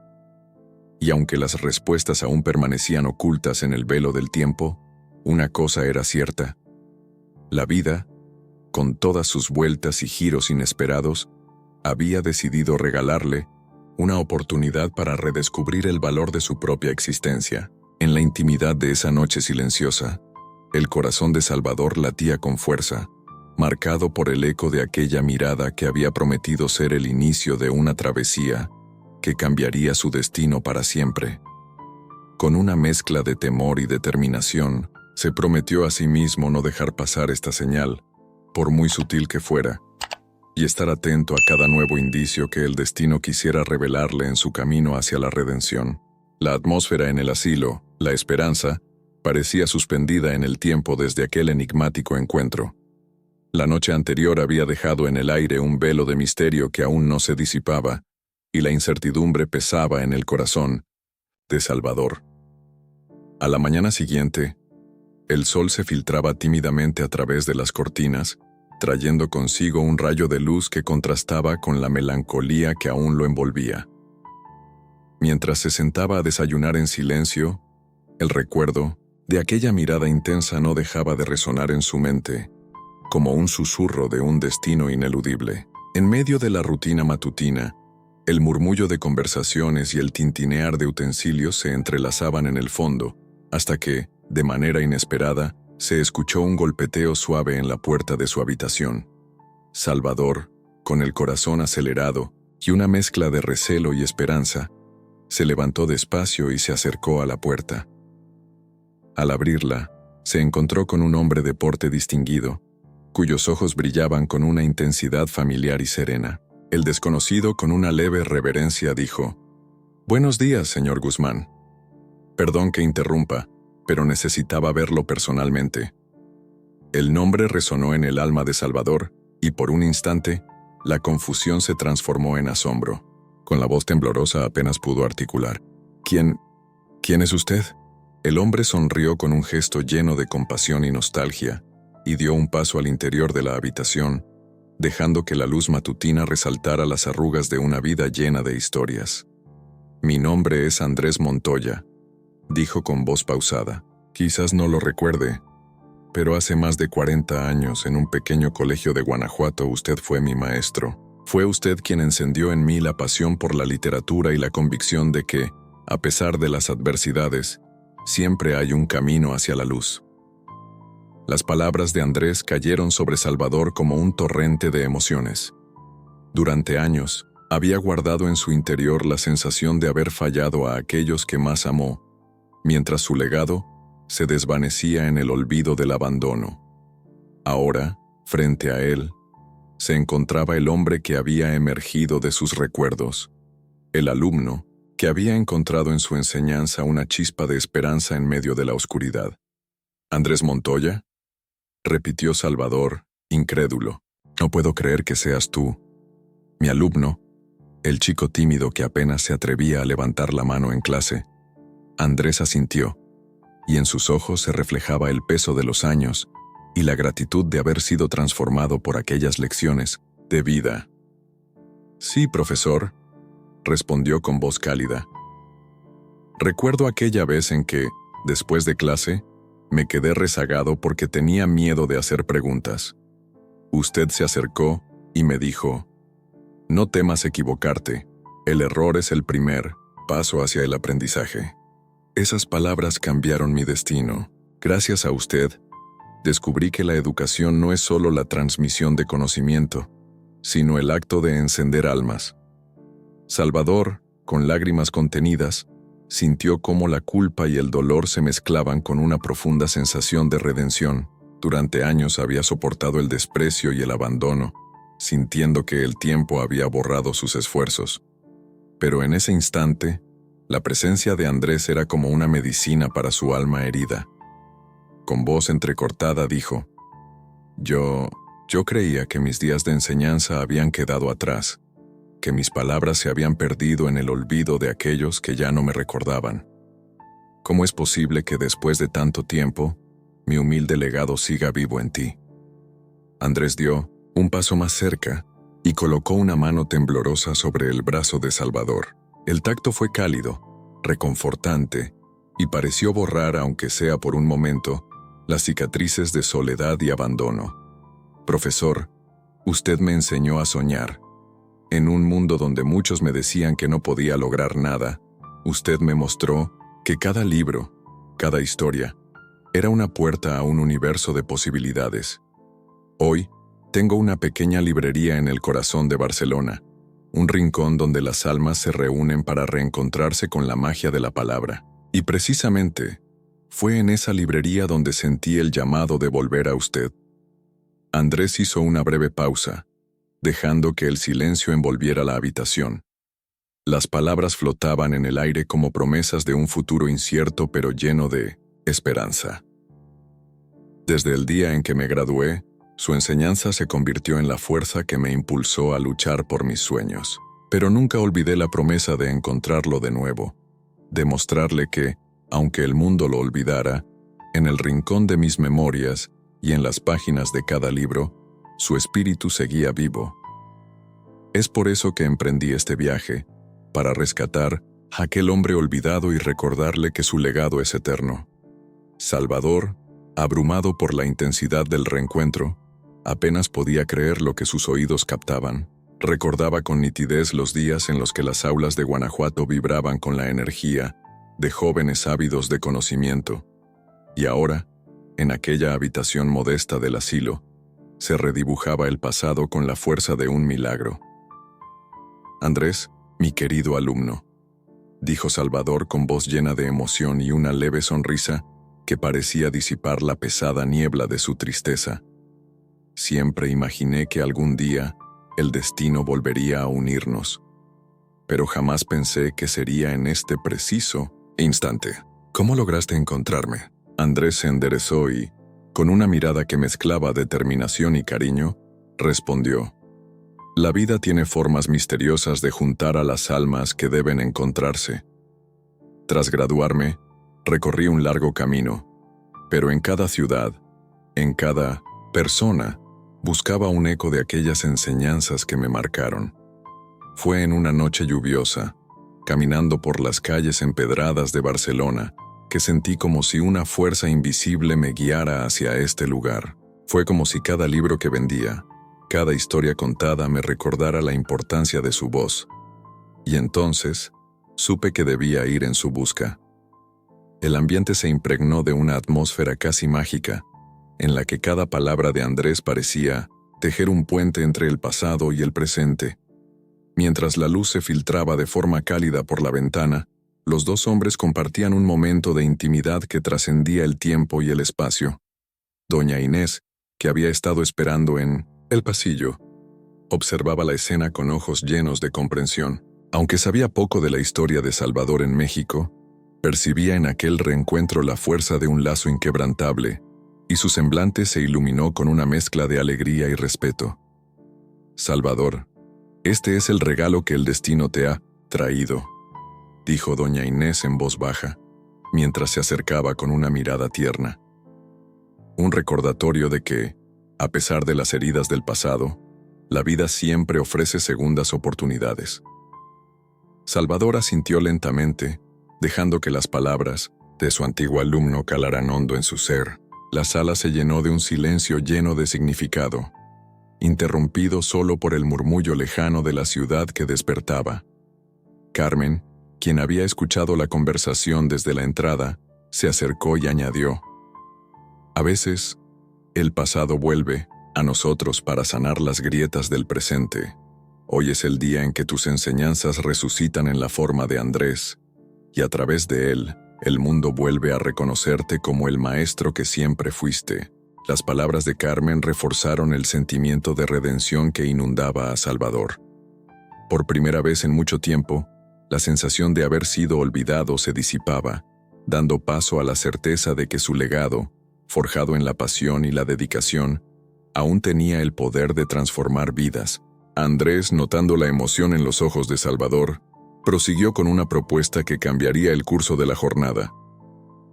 Y aunque las respuestas aún permanecían ocultas en el velo del tiempo, una cosa era cierta. La vida, con todas sus vueltas y giros inesperados, había decidido regalarle una oportunidad para redescubrir el valor de su propia existencia. En la intimidad de esa noche silenciosa, el corazón de Salvador latía con fuerza, marcado por el eco de aquella mirada que había prometido ser el inicio de una travesía que cambiaría su destino para siempre. Con una mezcla de temor y determinación, se prometió a sí mismo no dejar pasar esta señal, por muy sutil que fuera, y estar atento a cada nuevo indicio que el destino quisiera revelarle en su camino hacia la redención. La atmósfera en el asilo, la esperanza, parecía suspendida en el tiempo desde aquel enigmático encuentro. La noche anterior había dejado en el aire un velo de misterio que aún no se disipaba, y la incertidumbre pesaba en el corazón de Salvador. A la mañana siguiente, el sol se filtraba tímidamente a través de las cortinas, trayendo consigo un rayo de luz que contrastaba con la melancolía que aún lo envolvía. Mientras se sentaba a desayunar en silencio, el recuerdo de aquella mirada intensa no dejaba de resonar en su mente, como un susurro de un destino ineludible. En medio de la rutina matutina, el murmullo de conversaciones y el tintinear de utensilios se entrelazaban en el fondo, hasta que, de manera inesperada, se escuchó un golpeteo suave en la puerta de su habitación. Salvador, con el corazón acelerado y una mezcla de recelo y esperanza, se levantó despacio y se acercó a la puerta. Al abrirla, se encontró con un hombre de porte distinguido, cuyos ojos brillaban con una intensidad familiar y serena. El desconocido, con una leve reverencia, dijo: «Buenos días, señor Guzmán. Perdón que interrumpa, pero necesitaba verlo personalmente». El nombre resonó en el alma de Salvador, y por un instante, la confusión se transformó en asombro. Con la voz temblorosa apenas pudo articular: ¿Quién es usted? El hombre sonrió con un gesto lleno de compasión y nostalgia, y dio un paso al interior de la habitación, dejando que la luz matutina resaltara las arrugas de una vida llena de historias. «Mi nombre es Andrés Montoya», dijo con voz pausada. «Quizás no lo recuerde, pero hace más de 40 años, en un pequeño colegio de Guanajuato, usted fue mi maestro. Fue usted quien encendió en mí la pasión por la literatura y la convicción de que, a pesar de las adversidades, siempre hay un camino hacia la luz». Las palabras de Andrés cayeron sobre Salvador como un torrente de emociones. Durante años, Había guardado en su interior la sensación de haber fallado a aquellos que más amó, mientras su legado se desvanecía en el olvido del abandono. Ahora, frente a él, se encontraba el hombre que había emergido de sus recuerdos, el alumno que había encontrado en su enseñanza una chispa de esperanza en medio de la oscuridad. «¿Andrés Montoya?», repitió Salvador, incrédulo. «No puedo creer que seas tú, mi alumno», el chico tímido que apenas se atrevía a levantar la mano en clase. Andrés asintió, y en sus ojos se reflejaba el peso de los años y la gratitud de haber sido transformado por aquellas lecciones de vida. «Sí, profesor», respondió con voz cálida. «Recuerdo aquella vez en que, después de clase, me quedé rezagado porque tenía miedo de hacer preguntas. Usted se acercó y me dijo: no temas equivocarte, el error es el primer paso hacia el aprendizaje». Esas palabras cambiaron mi destino. Gracias a usted, descubrí que la educación no es solo la transmisión de conocimiento, sino el acto de encender almas. Salvador, con lágrimas contenidas, sintió cómo la culpa y el dolor se mezclaban con una profunda sensación de redención. Durante años había soportado el desprecio y el abandono, sintiendo que el tiempo había borrado sus esfuerzos. Pero en ese instante, la presencia de Andrés era como una medicina para su alma herida. Con voz entrecortada dijo: Yo creía que mis días de enseñanza habían quedado atrás, que mis palabras se habían perdido en el olvido de aquellos que ya no me recordaban. ¿Cómo es posible que después de tanto tiempo, mi humilde legado siga vivo en ti? Andrés dio un paso más cerca y colocó una mano temblorosa sobre el brazo de Salvador. El tacto fue cálido, reconfortante, y pareció borrar, aunque sea por un momento, las cicatrices de soledad y abandono. «Profesor, usted me enseñó a soñar. En un mundo donde muchos me decían que no podía lograr nada, usted me mostró que cada libro, cada historia, era una puerta a un universo de posibilidades. Hoy, tengo una pequeña librería en el corazón de Barcelona, un rincón donde las almas se reúnen para reencontrarse con la magia de la palabra. Y precisamente, fue en esa librería donde sentí el llamado de volver a usted». Andrés hizo una breve pausa, dejando que el silencio envolviera la habitación. Las palabras flotaban en el aire como promesas de un futuro incierto pero lleno de esperanza. Desde el día en que me gradué, su enseñanza se convirtió en la fuerza que me impulsó a luchar por mis sueños. Pero nunca olvidé la promesa de encontrarlo de nuevo, de mostrarle que, aunque el mundo lo olvidara, en el rincón de mis memorias y en las páginas de cada libro, su espíritu seguía vivo. Es por eso que emprendí este viaje, para rescatar a aquel hombre olvidado y recordarle que su legado es eterno. Salvador, abrumado por la intensidad del reencuentro, apenas podía creer lo que sus oídos captaban. Recordaba con nitidez los días en los que las aulas de Guanajuato vibraban con la energía de jóvenes ávidos de conocimiento. Y ahora, en aquella habitación modesta del asilo, se redibujaba el pasado con la fuerza de un milagro. «Andrés, mi querido alumno», dijo Salvador con voz llena de emoción y una leve sonrisa que parecía disipar la pesada niebla de su tristeza. «Siempre imaginé que algún día el destino volvería a unirnos, pero jamás pensé que sería en este preciso instante». «¿Cómo lograste encontrarme?». Andrés se enderezó y, con una mirada que mezclaba determinación y cariño, respondió: «La vida tiene formas misteriosas de juntar a las almas que deben encontrarse. Tras graduarme, recorrí un largo camino, pero en cada ciudad, en cada persona, buscaba un eco de aquellas enseñanzas que me marcaron. Fue en una noche lluviosa, caminando por las calles empedradas de Barcelona, que sentí como si una fuerza invisible me guiara hacia este lugar. Fue como si cada libro que vendía, cada historia contada me recordara la importancia de su voz. Y entonces, supe que debía ir en su busca. El ambiente se impregnó de una atmósfera casi mágica, en la que cada palabra de Andrés parecía tejer un puente entre el pasado y el presente. Mientras la luz se filtraba de forma cálida por la ventana, los dos hombres compartían un momento de intimidad que trascendía el tiempo y el espacio. Doña Inés, que había estado esperando en el pasillo, observaba la escena con ojos llenos de comprensión. Aunque sabía poco de la historia de Salvador en México, percibía en aquel reencuentro la fuerza de un lazo inquebrantable, y su semblante se iluminó con una mezcla de alegría y respeto. «Salvador, este es el regalo que el destino te ha traído», dijo doña Inés en voz baja, mientras se acercaba con una mirada tierna. Un recordatorio de que, a pesar de las heridas del pasado, la vida siempre ofrece segundas oportunidades. Salvador asintió lentamente, dejando que las palabras de su antiguo alumno calaran hondo en su ser. La sala se llenó de un silencio lleno de significado, interrumpido solo por el murmullo lejano de la ciudad que despertaba. Carmen, quien había escuchado la conversación desde la entrada, se acercó y añadió: «A veces, el pasado vuelve a nosotros para sanar las grietas del presente. Hoy es el día en que tus enseñanzas resucitan en la forma de Andrés, y a través de él, el mundo vuelve a reconocerte como el maestro que siempre fuiste». Las palabras de Carmen reforzaron el sentimiento de redención que inundaba a Salvador. Por primera vez en mucho tiempo, la sensación de haber sido olvidado se disipaba, dando paso a la certeza de que su legado, forjado en la pasión y la dedicación, aún tenía el poder de transformar vidas. Andrés, notando la emoción en los ojos de Salvador, prosiguió con una propuesta que cambiaría el curso de la jornada.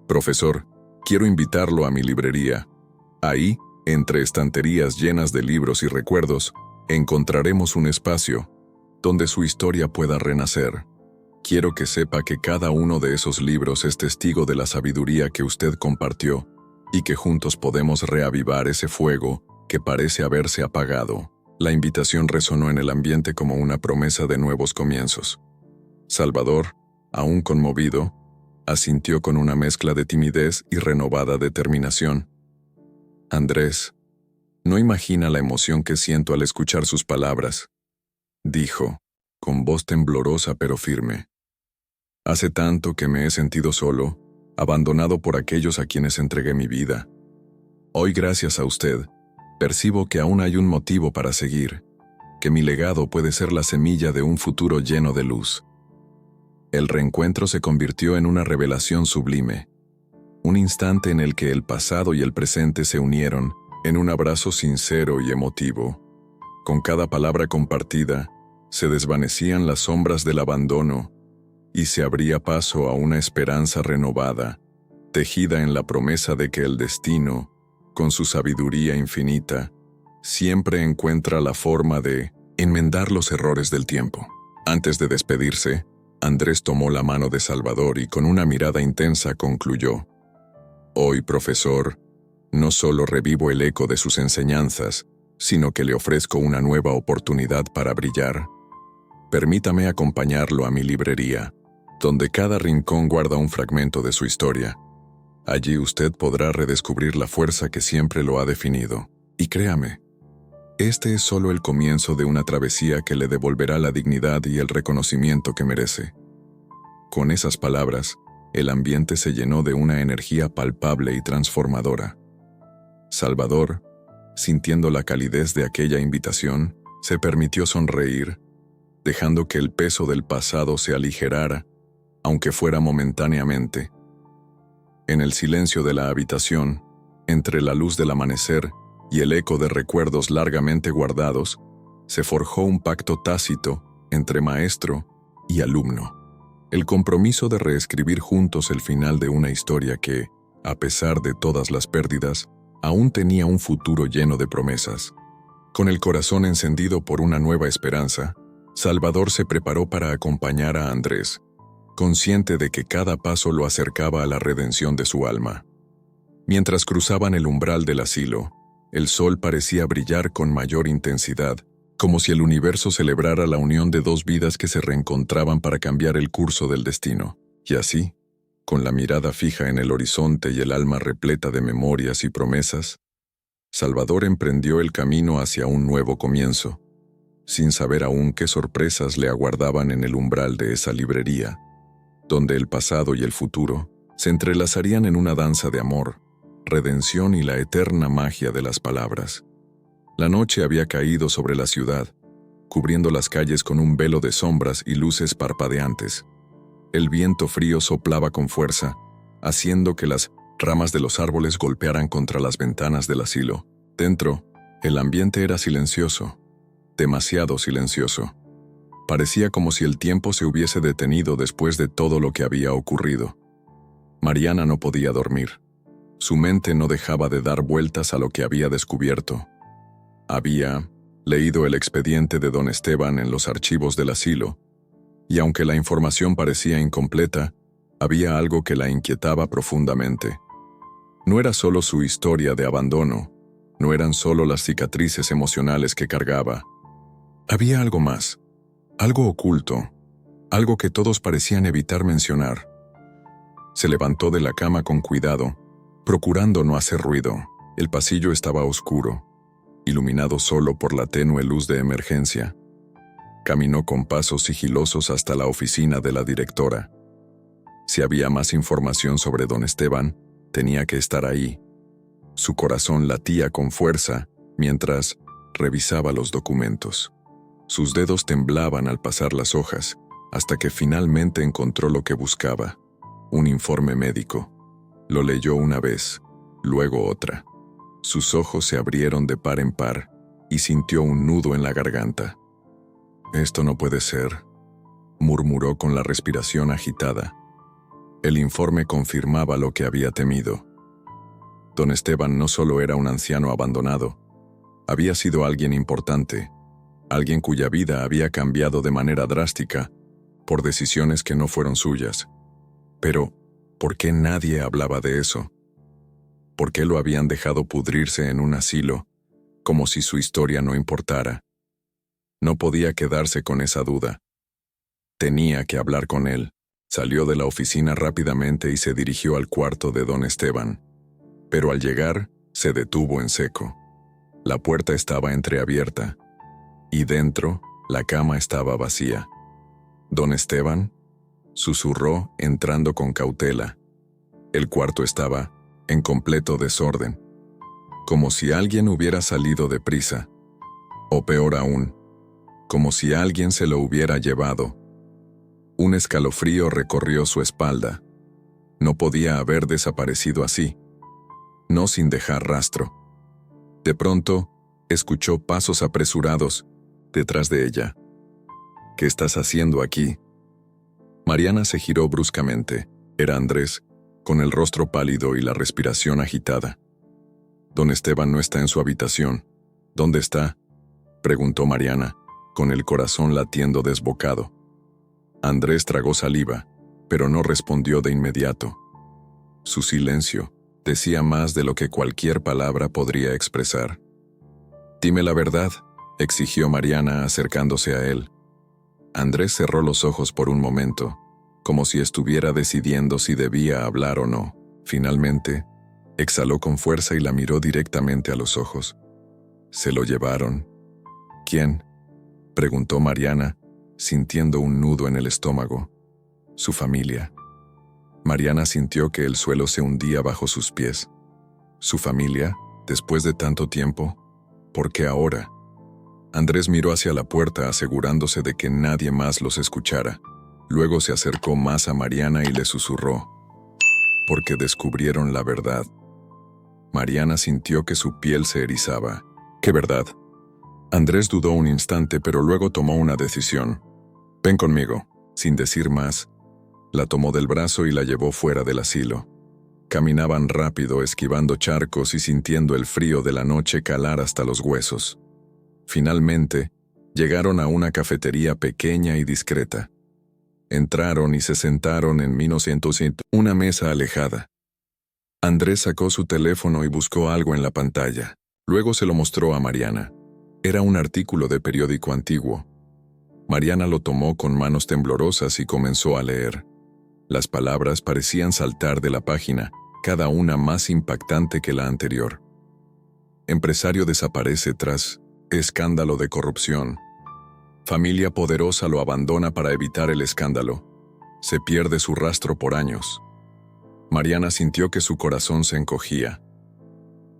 «Profesor, quiero invitarlo a mi librería. Ahí, entre estanterías llenas de libros y recuerdos, encontraremos un espacio donde su historia pueda renacer. Quiero que sepa que cada uno de esos libros es testigo de la sabiduría que usted compartió y que juntos podemos reavivar ese fuego que parece haberse apagado». La invitación resonó en el ambiente como una promesa de nuevos comienzos. Salvador, aún conmovido, asintió con una mezcla de timidez y renovada determinación. «Andrés, no imagina la emoción que siento al escuchar sus palabras», dijo, con voz temblorosa pero firme. «Hace tanto que me he sentido solo, abandonado por aquellos a quienes entregué mi vida. Hoy, gracias a usted, percibo que aún hay un motivo para seguir, que mi legado puede ser la semilla de un futuro lleno de luz». El reencuentro se convirtió en una revelación sublime, un instante en el que el pasado y el presente se unieron en un abrazo sincero y emotivo. Con cada palabra compartida, se desvanecían las sombras del abandono y se abría paso a una esperanza renovada, tejida en la promesa de que el destino, con su sabiduría infinita, siempre encuentra la forma de enmendar los errores del tiempo. Antes de despedirse, Andrés tomó la mano de Salvador y con una mirada intensa concluyó: «Hoy, profesor, no solo revivo el eco de sus enseñanzas, sino que le ofrezco una nueva oportunidad para brillar. Permítame acompañarlo a mi librería, donde cada rincón guarda un fragmento de su historia. Allí usted podrá redescubrir la fuerza que siempre lo ha definido. Y créame, este es solo el comienzo de una travesía que le devolverá la dignidad y el reconocimiento que merece». Con esas palabras, el ambiente se llenó de una energía palpable y transformadora. Salvador, sintiendo la calidez de aquella invitación, se permitió sonreír, dejando que el peso del pasado se aligerara, aunque fuera momentáneamente. En el silencio de la habitación, entre la luz del amanecer y el eco de recuerdos largamente guardados, se forjó un pacto tácito entre maestro y alumno. El compromiso de reescribir juntos el final de una historia que, a pesar de todas las pérdidas, aún tenía un futuro lleno de promesas. Con el corazón encendido por una nueva esperanza, Salvador se preparó para acompañar a Andrés, consciente de que cada paso lo acercaba a la redención de su alma. Mientras cruzaban el umbral del asilo, el sol parecía brillar con mayor intensidad, como si el universo celebrara la unión de dos vidas que se reencontraban para cambiar el curso del destino. Y así, con la mirada fija en el horizonte y el alma repleta de memorias y promesas, Salvador emprendió el camino hacia un nuevo comienzo. sin saber aún qué sorpresas le aguardaban en el umbral de esa librería, donde el pasado y el futuro se entrelazarían en una danza de amor, redención y la eterna magia de las palabras. La noche había caído sobre la ciudad, cubriendo las calles con un velo de sombras y luces parpadeantes. El viento frío soplaba con fuerza, haciendo que las ramas de los árboles golpearan contra las ventanas del asilo. Dentro, el ambiente era silencioso, demasiado silencioso. Parecía como si el tiempo se hubiese detenido después de todo lo que había ocurrido. Mariana no podía dormir. Su mente no dejaba de dar vueltas a lo que había descubierto. Había leído el expediente de don Esteban en los archivos del asilo, y aunque la información parecía incompleta, había algo que la inquietaba profundamente. No era solo su historia de abandono, no eran solo las cicatrices emocionales que cargaba. Había algo más, algo oculto, algo que todos parecían evitar mencionar. Se levantó de la cama con cuidado, procurando no hacer ruido. El pasillo estaba oscuro, iluminado solo por la tenue luz de emergencia. Caminó con pasos sigilosos hasta la oficina de la directora. Si había más información sobre don Esteban, tenía que estar ahí. Su corazón latía con fuerza mientras revisaba los documentos. Sus dedos temblaban al pasar las hojas, hasta que finalmente encontró lo que buscaba: un informe médico. Lo leyó una vez, luego otra. Sus ojos se abrieron de par en par y sintió un nudo en la garganta. «Esto no puede ser», murmuró con la respiración agitada. El informe confirmaba lo que había temido. Don Esteban no solo era un anciano abandonado, había sido alguien importante, alguien cuya vida había cambiado de manera drástica por decisiones que no fueron suyas. Pero, ¿por qué nadie hablaba de eso? ¿Por qué lo habían dejado pudrirse en un asilo, como si su historia no importara? No podía quedarse con esa duda. Tenía que hablar con él. Salió de la oficina rápidamente y se dirigió al cuarto de don Esteban. Pero al llegar, se detuvo en seco. La puerta estaba entreabierta, y dentro, la cama estaba vacía. «¿Don Esteban?», susurró, entrando con cautela. El cuarto estaba en completo desorden, como si alguien hubiera salido deprisa, o peor aún, como si alguien se lo hubiera llevado. Un escalofrío recorrió su espalda. No podía haber desaparecido así, no sin dejar rastro. De pronto, escuchó pasos apresurados detrás de ella. «¿Qué estás haciendo aquí?». Mariana se giró bruscamente. Era Andrés, con el rostro pálido y la respiración agitada. «Don Esteban no está en su habitación». «¿Dónde está?», preguntó Mariana, con el corazón latiendo desbocado. Andrés tragó saliva, pero no respondió de inmediato. Su silencio decía más de lo que cualquier palabra podría expresar. «Dime la verdad», exigió Mariana acercándose a él. Andrés cerró los ojos por un momento, como si estuviera decidiendo si debía hablar o no. Finalmente, exhaló con fuerza y la miró directamente a los ojos. «¿Se lo llevaron?». «¿Quién?», preguntó Mariana, sintiendo un nudo en el estómago. «Su familia». Mariana sintió que el suelo se hundía bajo sus pies. ¿Su familia? ¿Después de tanto tiempo? ¿Por qué ahora? Andrés miró hacia la puerta asegurándose de que nadie más los escuchara. Luego se acercó más a Mariana y le susurró: «Porque descubrieron la verdad». Mariana sintió que su piel se erizaba. «¿Qué verdad?». Andrés dudó un instante, pero luego tomó una decisión. «Ven conmigo». Sin decir más, la tomó del brazo y la llevó fuera del asilo. Caminaban rápido, esquivando charcos y sintiendo el frío de la noche calar hasta los huesos. Finalmente, llegaron a una cafetería pequeña y discreta. Entraron y se sentaron en una mesa alejada. Andrés sacó su teléfono y buscó algo en la pantalla. Luego se lo mostró a Mariana. Era un artículo de periódico antiguo. Mariana lo tomó con manos temblorosas y comenzó a leer. Las palabras parecían saltar de la página, cada una más impactante que la anterior. «Empresario desaparece tras escándalo de corrupción». Familia poderosa lo abandona para evitar el escándalo. Se pierde su rastro por años. Mariana sintió que su corazón se encogía.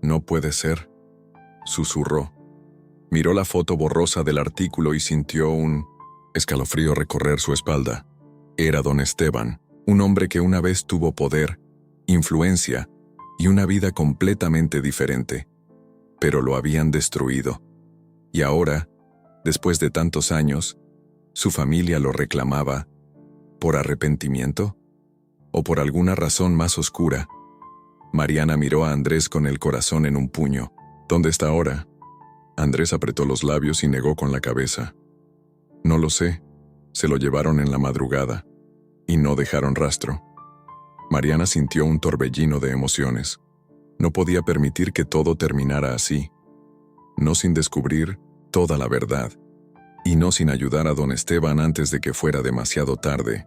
No puede ser, susurró. Miró la foto borrosa del artículo y sintió un escalofrío recorrer su espalda. Era don Esteban, un hombre que una vez tuvo poder, influencia y una vida completamente diferente. Pero lo habían destruido. Y ahora, después de tantos años, su familia lo reclamaba. ¿Por arrepentimiento? ¿O por alguna razón más oscura? Mariana miró a Andrés con el corazón en un puño. ¿Dónde está ahora? Andrés apretó los labios y negó con la cabeza. No lo sé. Se lo llevaron en la madrugada. Y no dejaron rastro. Mariana sintió un torbellino de emociones. No podía permitir que todo terminara así. No sin descubrir toda la verdad. Y no sin ayudar a don Esteban antes de que fuera demasiado tarde.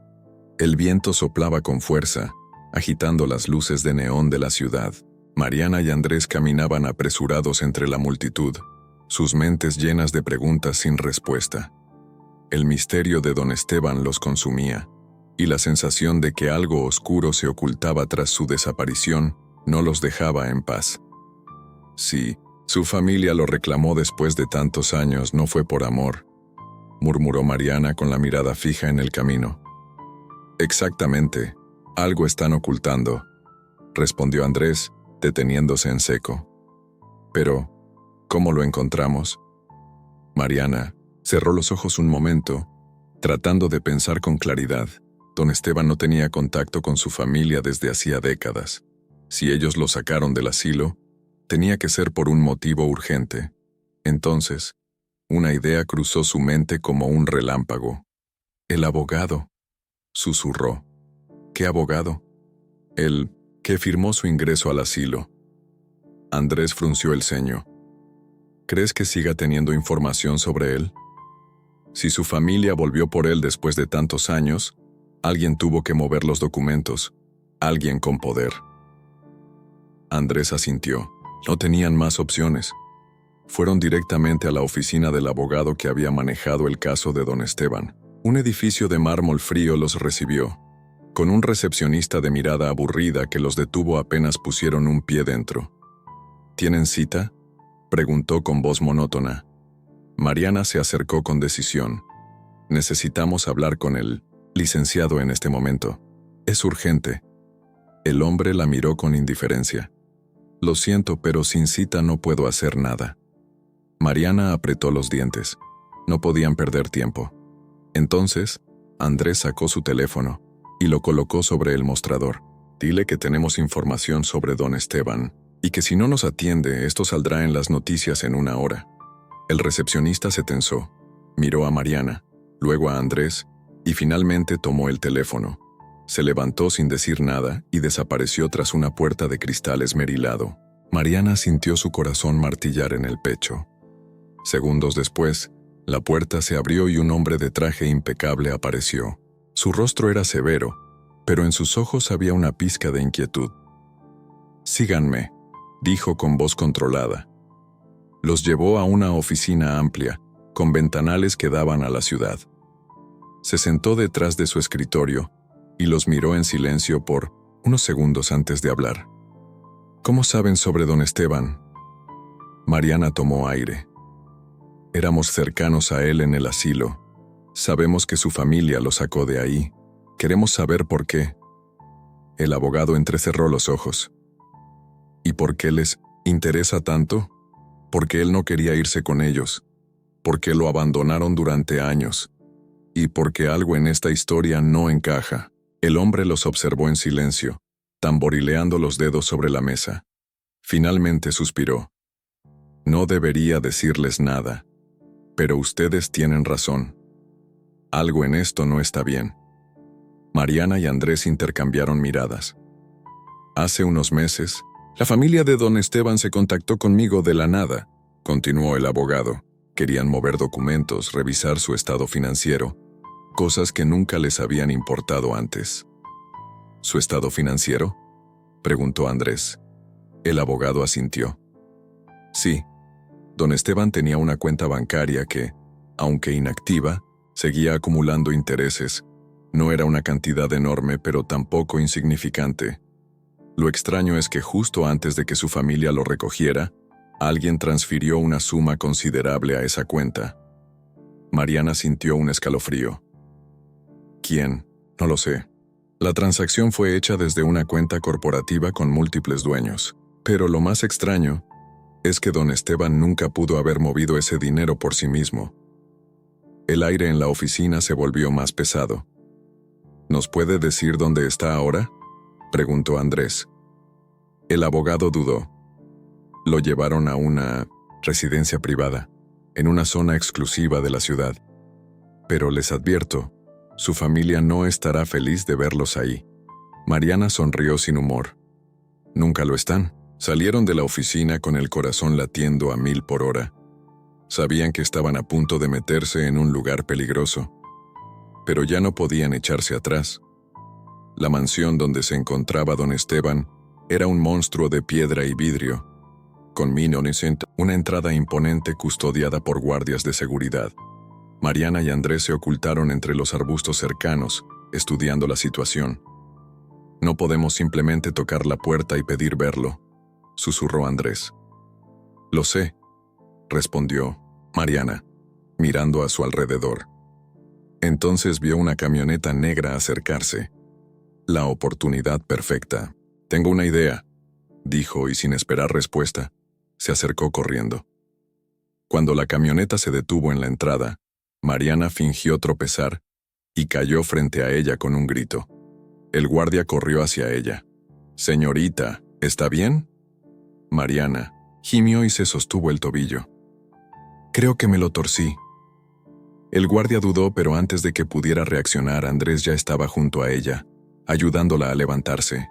El viento soplaba con fuerza, agitando las luces de neón de la ciudad. Mariana y Andrés caminaban apresurados entre la multitud, sus mentes llenas de preguntas sin respuesta. El misterio de don Esteban los consumía, y la sensación de que algo oscuro se ocultaba tras su desaparición no los dejaba en paz. Sí, su familia lo reclamó después de tantos años, no fue por amor, murmuró Mariana con la mirada fija en el camino. Exactamente, algo están ocultando, respondió Andrés, deteniéndose en seco. Pero, ¿cómo lo encontramos? Mariana cerró los ojos un momento, tratando de pensar con claridad. Don Esteban no tenía contacto con su familia desde hacía décadas. Si ellos lo sacaron del asilo, tenía que ser por un motivo urgente. Entonces, una idea cruzó su mente como un relámpago. El abogado, susurró. ¿Qué abogado? El que firmó su ingreso al asilo. Andrés frunció el ceño. ¿Crees que siga teniendo información sobre él? Si su familia volvió por él después de tantos años, alguien tuvo que mover los documentos, alguien con poder. Andrés asintió. No tenían más opciones. Fueron directamente a la oficina del abogado que había manejado el caso de don Esteban. Un edificio de mármol frío los recibió, con un recepcionista de mirada aburrida que los detuvo apenas pusieron un pie dentro. ¿Tienen cita?, preguntó con voz monótona. Mariana se acercó con decisión. Necesitamos hablar con el licenciado en este momento. Es urgente. El hombre la miró con indiferencia. Lo siento, pero sin cita no puedo hacer nada. Mariana apretó los dientes. No podían perder tiempo. Entonces, Andrés sacó su teléfono y lo colocó sobre el mostrador. Dile que tenemos información sobre don Esteban y que si no nos atiende, esto saldrá en las noticias en una hora. El recepcionista se tensó, miró a Mariana, luego a Andrés y finalmente tomó el teléfono. Se levantó sin decir nada y desapareció tras una puerta de cristal esmerilado. Mariana sintió su corazón martillar en el pecho. Segundos después, la puerta se abrió y un hombre de traje impecable apareció. Su rostro era severo, pero en sus ojos había una pizca de inquietud. «Síganme», dijo con voz controlada. Los llevó a una oficina amplia, con ventanales que daban a la ciudad. Se sentó detrás de su escritorio y los miró en silencio por unos segundos antes de hablar. «¿Cómo saben sobre don Esteban?» Mariana tomó aire. «Éramos cercanos a él en el asilo. Sabemos que su familia lo sacó de ahí. Queremos saber por qué». El abogado entrecerró los ojos. «¿Y por qué les interesa tanto? Porque él no quería irse con ellos. Porque lo abandonaron durante años. Y porque algo en esta historia no encaja». El hombre los observó en silencio, tamborileando los dedos sobre la mesa. Finalmente suspiró. «No debería decirles nada, pero ustedes tienen razón. Algo en esto no está bien». Mariana y Andrés intercambiaron miradas. «Hace unos meses, la familia de don Esteban se contactó conmigo de la nada», continuó el abogado. «Querían mover documentos, revisar su estado financiero, cosas que nunca les habían importado antes». «¿Su estado financiero?», preguntó Andrés. El abogado asintió. «Sí, don Esteban tenía una cuenta bancaria que, Aunque inactiva, seguía acumulando intereses. No era una cantidad enorme, pero tampoco insignificante. Lo extraño es que justo antes de que su familia lo recogiera, alguien transfirió una suma considerable a esa cuenta. Mariana sintió un escalofrío. ¿Quién? No lo sé. La transacción fue hecha desde una cuenta corporativa con múltiples dueños. Pero lo más extraño es que don Esteban nunca pudo haber movido ese dinero por sí mismo. El aire en la oficina se volvió más pesado. ¿Nos puede decir dónde está ahora?, preguntó Andrés. El abogado dudó. Lo llevaron a una residencia privada, en una zona exclusiva de la ciudad. Pero les advierto, su familia no estará feliz de verlos ahí. Mariana sonrió sin humor. Nunca lo están. Salieron de la oficina con el corazón latiendo a 1000 por hora. Sabían que estaban a punto de meterse en un lugar peligroso, pero ya no podían echarse atrás. La mansión donde se encontraba don Esteban era un monstruo de piedra y vidrio, con una entrada imponente custodiada por guardias de seguridad. Mariana y Andrés se ocultaron entre los arbustos cercanos, estudiando la situación. No podemos simplemente tocar la puerta y pedir verlo, susurró Andrés. Lo sé, respondió Mariana, mirando a su alrededor. Entonces vio una camioneta negra acercarse. La oportunidad perfecta. Tengo una idea, dijo, y sin esperar respuesta, se acercó corriendo. Cuando la camioneta se detuvo en la entrada, Mariana fingió tropezar y cayó frente a ella con un grito. El guardia corrió hacia ella. «Señorita, ¿está bien?». Mariana gimió y se sostuvo el tobillo. «Creo que me lo torcí». El guardia dudó, pero antes de que pudiera reaccionar, Andrés ya estaba junto a ella, ayudándola a levantarse.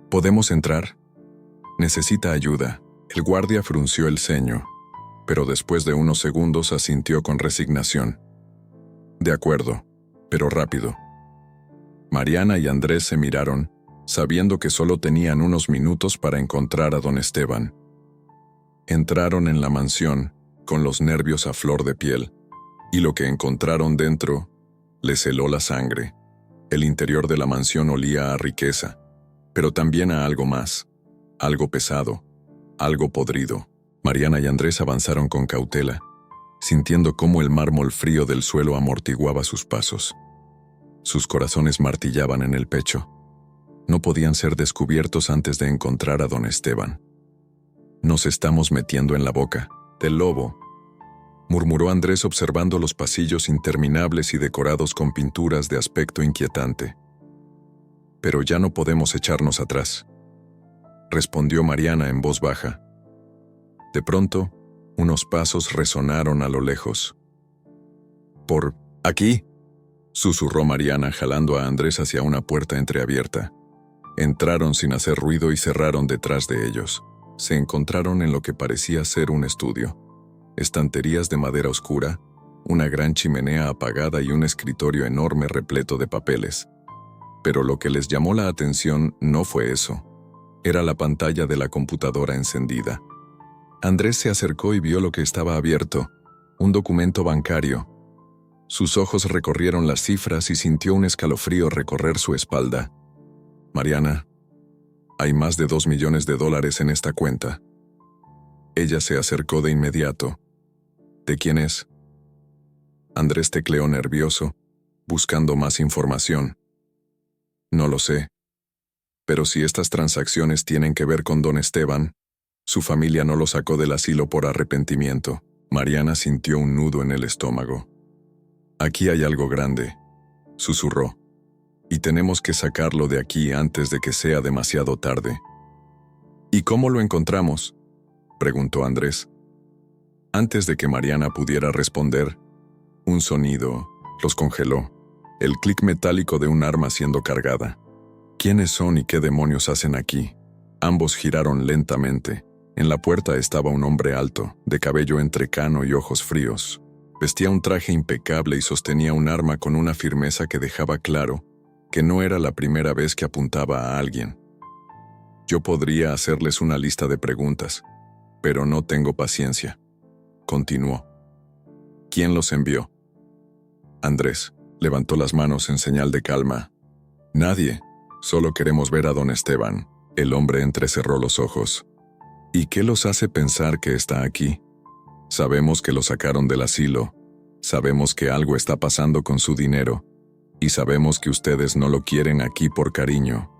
«¿Podemos entrar?». «Necesita ayuda». El guardia frunció el ceño, pero después de unos segundos asintió con resignación. «De acuerdo, pero rápido». Mariana y Andrés se miraron, sabiendo que solo tenían unos minutos para encontrar a don Esteban. Entraron en la mansión, con los nervios a flor de piel, y lo que encontraron dentro les heló la sangre. El interior de la mansión olía a riqueza, pero también a algo más, algo pesado, algo podrido. Mariana y Andrés avanzaron con cautela, sintiendo cómo el mármol frío del suelo amortiguaba sus pasos. Sus corazones martillaban en el pecho. No podían ser descubiertos antes de encontrar a don Esteban. «Nos estamos metiendo en la boca del lobo», murmuró Andrés observando los pasillos interminables y decorados con pinturas de aspecto inquietante. «Pero ya no podemos echarnos atrás», respondió Mariana en voz baja. De pronto, unos pasos resonaron a lo lejos. «Por aquí», susurró Mariana jalando a Andrés hacia una puerta entreabierta. Entraron sin hacer ruido y cerraron detrás de ellos. Se encontraron en lo que parecía ser un estudio. Estanterías de madera oscura, una gran chimenea apagada y un escritorio enorme repleto de papeles. Pero lo que les llamó la atención no fue eso. Era la pantalla de la computadora encendida. Andrés se acercó y vio lo que estaba abierto, un documento bancario. Sus ojos recorrieron las cifras y sintió un escalofrío recorrer su espalda. «Mariana, hay más de $2 millones en esta cuenta». Ella se acercó de inmediato. «¿De quién es?». Andrés tecleó nervioso, buscando más información. «No lo sé. Pero si estas transacciones tienen que ver con don Esteban, su familia no lo sacó del asilo por arrepentimiento». Mariana sintió un nudo en el estómago. «Aquí hay algo grande», susurró, «y tenemos que sacarlo de aquí antes de que sea demasiado tarde». «¿Y cómo lo encontramos?», preguntó Andrés. Antes de que Mariana pudiera responder, un sonido los congeló, el clic metálico de un arma siendo cargada. «¿Quiénes son y qué demonios hacen aquí?». Ambos giraron lentamente. En la puerta estaba un hombre alto, de cabello entrecano y ojos fríos. Vestía un traje impecable y sostenía un arma con una firmeza que dejaba claro que no era la primera vez que apuntaba a alguien. «Yo podría hacerles una lista de preguntas, pero no tengo paciencia», continuó. ¿Quién los envió? Andrés levantó las manos en señal de calma. Nadie. Solo queremos ver a don Esteban. El hombre entrecerró los ojos. ¿Y qué los hace pensar que está aquí? Sabemos que lo sacaron del asilo. Sabemos que algo está pasando con su dinero. Y sabemos que ustedes no lo quieren aquí por cariño.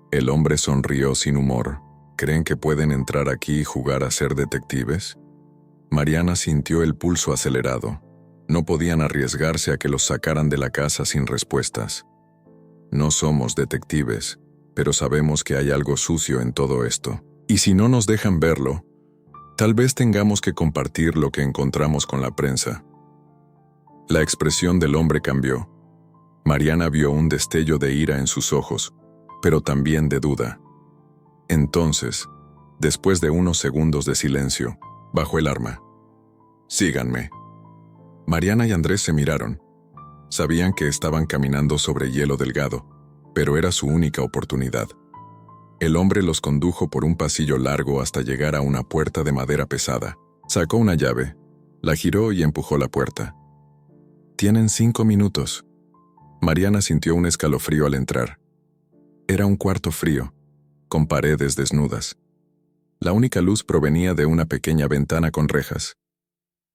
El hombre sonrió sin humor. ¿Creen que pueden entrar aquí y jugar a ser detectives? Mariana sintió el pulso acelerado. No podían arriesgarse a que los sacaran de la casa sin respuestas. No somos detectives, pero sabemos que hay algo sucio en todo esto. Y si no nos dejan verlo, tal vez tengamos que compartir lo que encontramos con la prensa. La expresión del hombre cambió. Mariana vio un destello de ira en sus ojos, pero también de duda. Entonces, después de unos segundos de silencio, bajó el arma. «Síganme». Mariana y Andrés se miraron. Sabían que estaban caminando sobre hielo delgado, pero era su única oportunidad. El hombre los condujo por un pasillo largo hasta llegar a una puerta de madera pesada. Sacó una llave, la giró y empujó la puerta. «Tienen 5 minutos». Mariana sintió un escalofrío al entrar. Era un cuarto frío, con paredes desnudas. La única luz provenía de una pequeña ventana con rejas.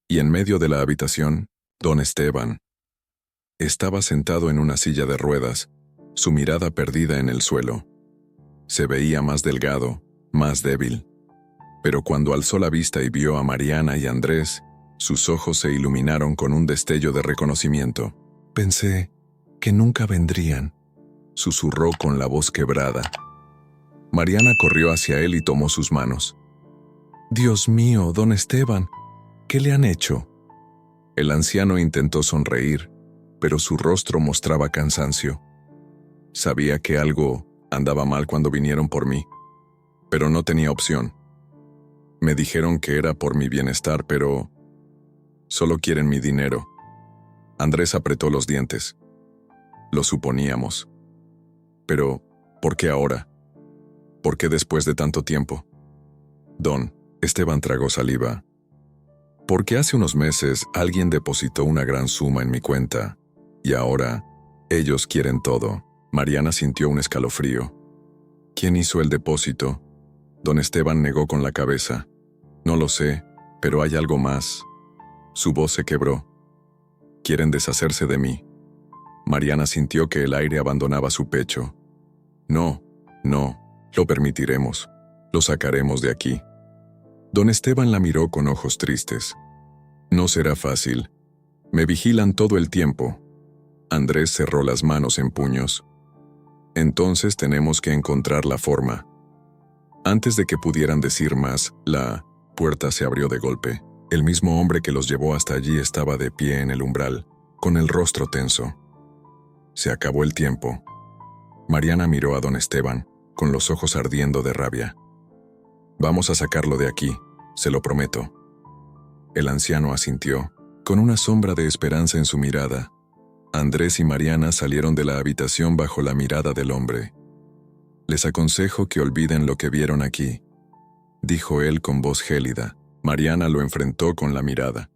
Y en medio de la habitación, don Esteban estaba sentado en una silla de ruedas, su mirada perdida en el suelo. Se veía más delgado, más débil. Pero cuando alzó la vista y vio a Mariana y Andrés, sus ojos se iluminaron con un destello de reconocimiento. «Pensé que nunca vendrían», susurró con la voz quebrada. Mariana corrió hacia él y tomó sus manos. «Dios mío, don Esteban, ¿qué le han hecho?». El anciano intentó sonreír, pero su rostro mostraba cansancio. Sabía que algo andaba mal cuando vinieron por mí, pero no tenía opción. Me dijeron que era por mi bienestar, pero solo quieren mi dinero. Andrés apretó los dientes. Lo suponíamos. Pero, ¿por qué ahora? ¿Por qué después de tanto tiempo? Don Esteban tragó saliva. Porque hace unos meses alguien depositó una gran suma en mi cuenta, y ahora ellos quieren todo. Mariana sintió un escalofrío. ¿Quién hizo el depósito? Don Esteban negó con la cabeza. No lo sé, pero hay algo más. Su voz se quebró. Quieren deshacerse de mí. Mariana sintió que el aire abandonaba su pecho. No, lo permitiremos. Lo sacaremos de aquí. Don Esteban la miró con ojos tristes. No será fácil. Me vigilan todo el tiempo. Andrés cerró las manos en puños. Entonces tenemos que encontrar la forma. Antes de que pudieran decir más, la puerta se abrió de golpe. El mismo hombre que los llevó hasta allí estaba de pie en el umbral, con el rostro tenso. Se acabó el tiempo. Mariana miró a don Esteban, con los ojos ardiendo de rabia. Vamos a sacarlo de aquí, se lo prometo. El anciano asintió, con una sombra de esperanza en su mirada. Andrés y Mariana salieron de la habitación bajo la mirada del hombre. Les aconsejo que olviden lo que vieron aquí, dijo él con voz gélida. Mariana lo enfrentó con la mirada.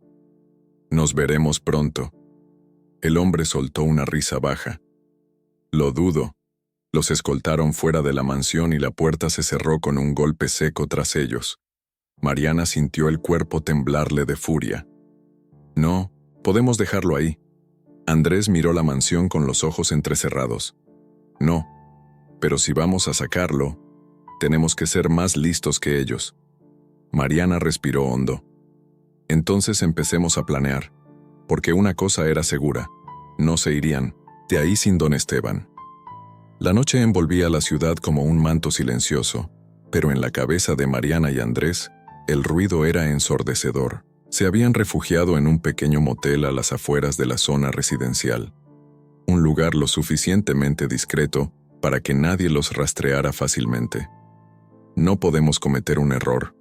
Nos veremos pronto. El hombre soltó una risa baja. Lo dudo. Los escoltaron fuera de la mansión y la puerta se cerró con un golpe seco tras ellos. Mariana sintió el cuerpo temblarle de furia. No, podemos dejarlo ahí. Andrés miró la mansión con los ojos entrecerrados. No, pero si vamos a sacarlo, tenemos que ser más listos que ellos. Mariana respiró hondo. Entonces empecemos a planear, porque una cosa era segura, no se irían de ahí sin don Esteban. La noche envolvía la ciudad como un manto silencioso, pero en la cabeza de Mariana y Andrés, el ruido era ensordecedor. Se habían refugiado en un pequeño motel a las afueras de la zona residencial. Un lugar lo suficientemente discreto para que nadie los rastreara fácilmente. No podemos cometer un error,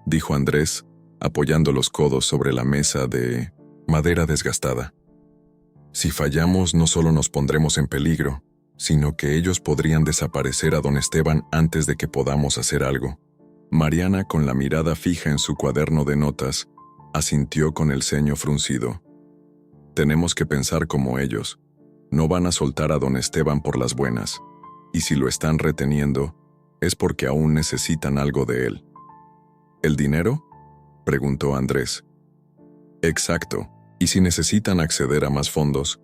dijo Andrés, apoyando los codos sobre la mesa de madera desgastada. Si fallamos, no solo nos pondremos en peligro, sino que ellos podrían desaparecer a don Esteban antes de que podamos hacer algo. Mariana, con la mirada fija en su cuaderno de notas, asintió con el ceño fruncido. Tenemos que pensar como ellos. No van a soltar a don Esteban por las buenas. Y si lo están reteniendo, es porque aún necesitan algo de él. ¿El dinero?, preguntó Andrés. Exacto. Y si necesitan acceder a más fondos,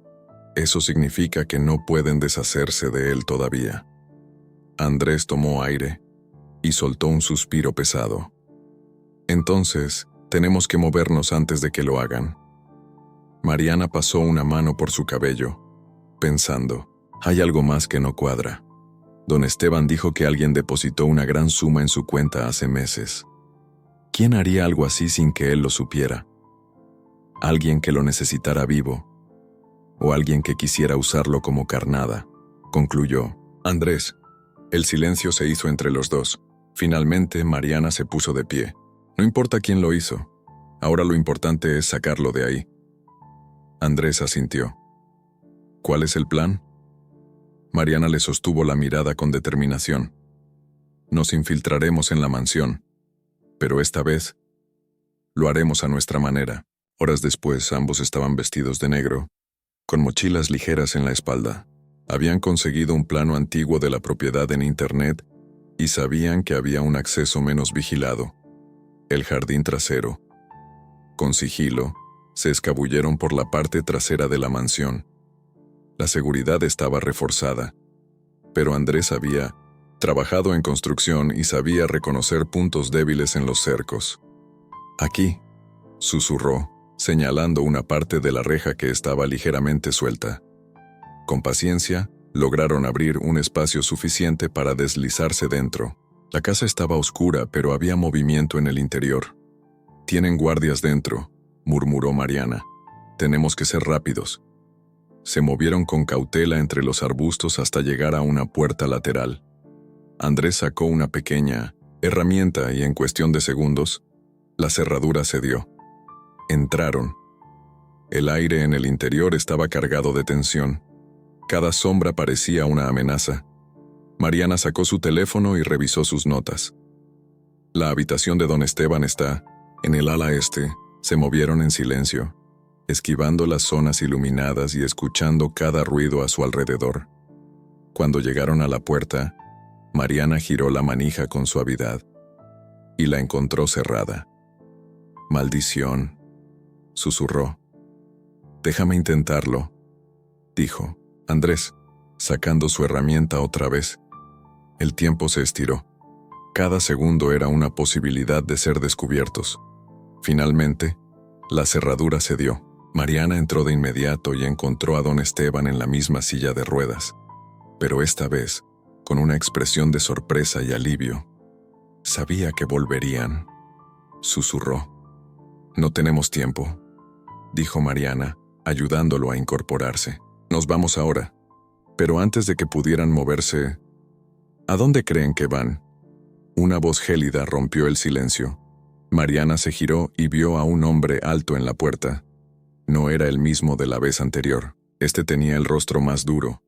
eso significa que no pueden deshacerse de él todavía. Andrés tomó aire y soltó un suspiro pesado. Entonces, tenemos que movernos antes de que lo hagan. Mariana pasó una mano por su cabello, pensando, hay algo más que no cuadra. Don Esteban dijo que alguien depositó una gran suma en su cuenta hace meses. ¿Quién haría algo así sin que él lo supiera? Alguien que lo necesitara vivo, o alguien que quisiera usarlo como carnada, concluyó Andrés. El silencio se hizo entre los dos. Finalmente, Mariana se puso de pie. No importa quién lo hizo. Ahora lo importante es sacarlo de ahí. Andrés asintió. ¿Cuál es el plan? Mariana le sostuvo la mirada con determinación. Nos infiltraremos en la mansión, pero esta vez lo haremos a nuestra manera. Horas después, ambos estaban vestidos de negro, con mochilas ligeras en la espalda. Habían conseguido un plano antiguo de la propiedad en Internet y sabían que había un acceso menos vigilado, el jardín trasero. Con sigilo, se escabulleron por la parte trasera de la mansión. La seguridad estaba reforzada, pero Andrés había trabajado en construcción y sabía reconocer puntos débiles en los cercos. Aquí, susurró, señalando una parte de la reja que estaba ligeramente suelta. Con paciencia, lograron abrir un espacio suficiente para deslizarse dentro. La casa estaba oscura, pero había movimiento en el interior. «Tienen guardias dentro», murmuró Mariana. «Tenemos que ser rápidos». Se movieron con cautela entre los arbustos hasta llegar a una puerta lateral. Andrés sacó una pequeña herramienta y en cuestión de segundos, la cerradura cedió. Entraron. El aire en el interior estaba cargado de tensión. Cada sombra parecía una amenaza. Mariana sacó su teléfono y revisó sus notas. La habitación de don Esteban está en el ala este. Se movieron en silencio, esquivando las zonas iluminadas y escuchando cada ruido a su alrededor. Cuando llegaron a la puerta, Mariana giró la manija con suavidad y la encontró cerrada. «Maldición», susurró. «Déjame intentarlo», dijo Andrés, sacando su herramienta otra vez. El tiempo se estiró. Cada segundo era una posibilidad de ser descubiertos. Finalmente, la cerradura cedió. Mariana entró de inmediato y encontró a don Esteban en la misma silla de ruedas, pero esta vez, con una expresión de sorpresa y alivio. «Sabía que volverían», susurró. «No tenemos tiempo», dijo Mariana, ayudándolo a incorporarse. «Nos vamos ahora». Pero antes de que pudieran moverse, «¿A dónde creen que van?». Una voz gélida rompió el silencio. Mariana se giró y vio a un hombre alto en la puerta. No era el mismo de la vez anterior. Este tenía el rostro más duro,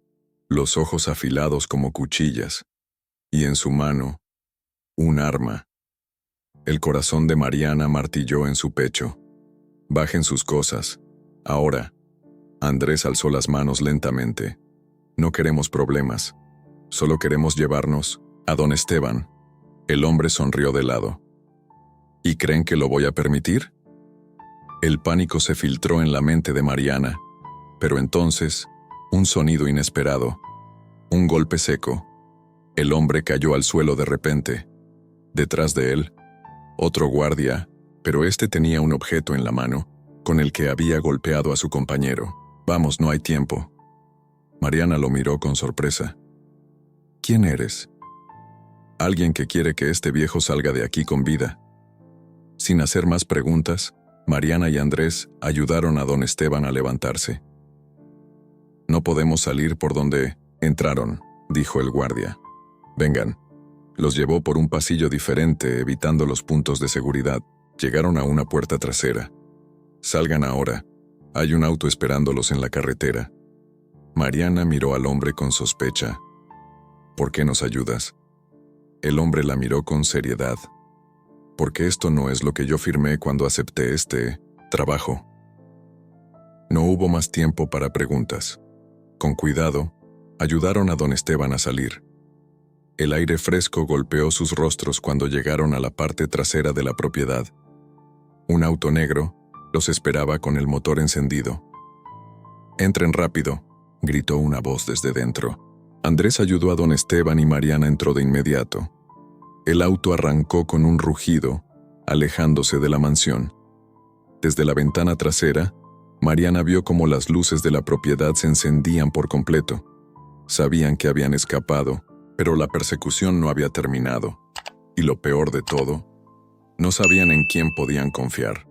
los ojos afilados como cuchillas, y en su mano, un arma. El corazón de Mariana martilló en su pecho. «Bajen sus cosas. Ahora». Andrés alzó las manos lentamente. «No queremos problemas. Solo queremos llevarnos a don Esteban». El hombre sonrió de lado. «¿Y creen que lo voy a permitir?». El pánico se filtró en la mente de Mariana, pero entonces, un sonido inesperado, un golpe seco. El hombre cayó al suelo de repente. Detrás de él, otro guardia, pero este tenía un objeto en la mano, con el que había golpeado a su compañero. «Vamos, no hay tiempo». Mariana lo miró con sorpresa. «¿Quién eres?». «Alguien que quiere que este viejo salga de aquí con vida». Sin hacer más preguntas, Mariana y Andrés ayudaron a don Esteban a levantarse. «No podemos salir por donde entraron», dijo el guardia. «Vengan». Los llevó por un pasillo diferente, evitando los puntos de seguridad. Llegaron a una puerta trasera. «Salgan ahora. Hay un auto esperándolos en la carretera». Mariana miró al hombre con sospecha. «¿Por qué nos ayudas?». El hombre la miró con seriedad. «Porque esto no es lo que yo firmé cuando acepté este trabajo». No hubo más tiempo para preguntas. Con cuidado, ayudaron a don Esteban a salir. El aire fresco golpeó sus rostros cuando llegaron a la parte trasera de la propiedad. Un auto negro los esperaba con el motor encendido. «Entren rápido», gritó una voz desde dentro. Andrés ayudó a don Esteban y Mariana entró de inmediato. El auto arrancó con un rugido, alejándose de la mansión. Desde la ventana trasera, Mariana vio cómo las luces de la propiedad se encendían por completo. Sabían que habían escapado, pero la persecución no había terminado. Y lo peor de todo, no sabían en quién podían confiar.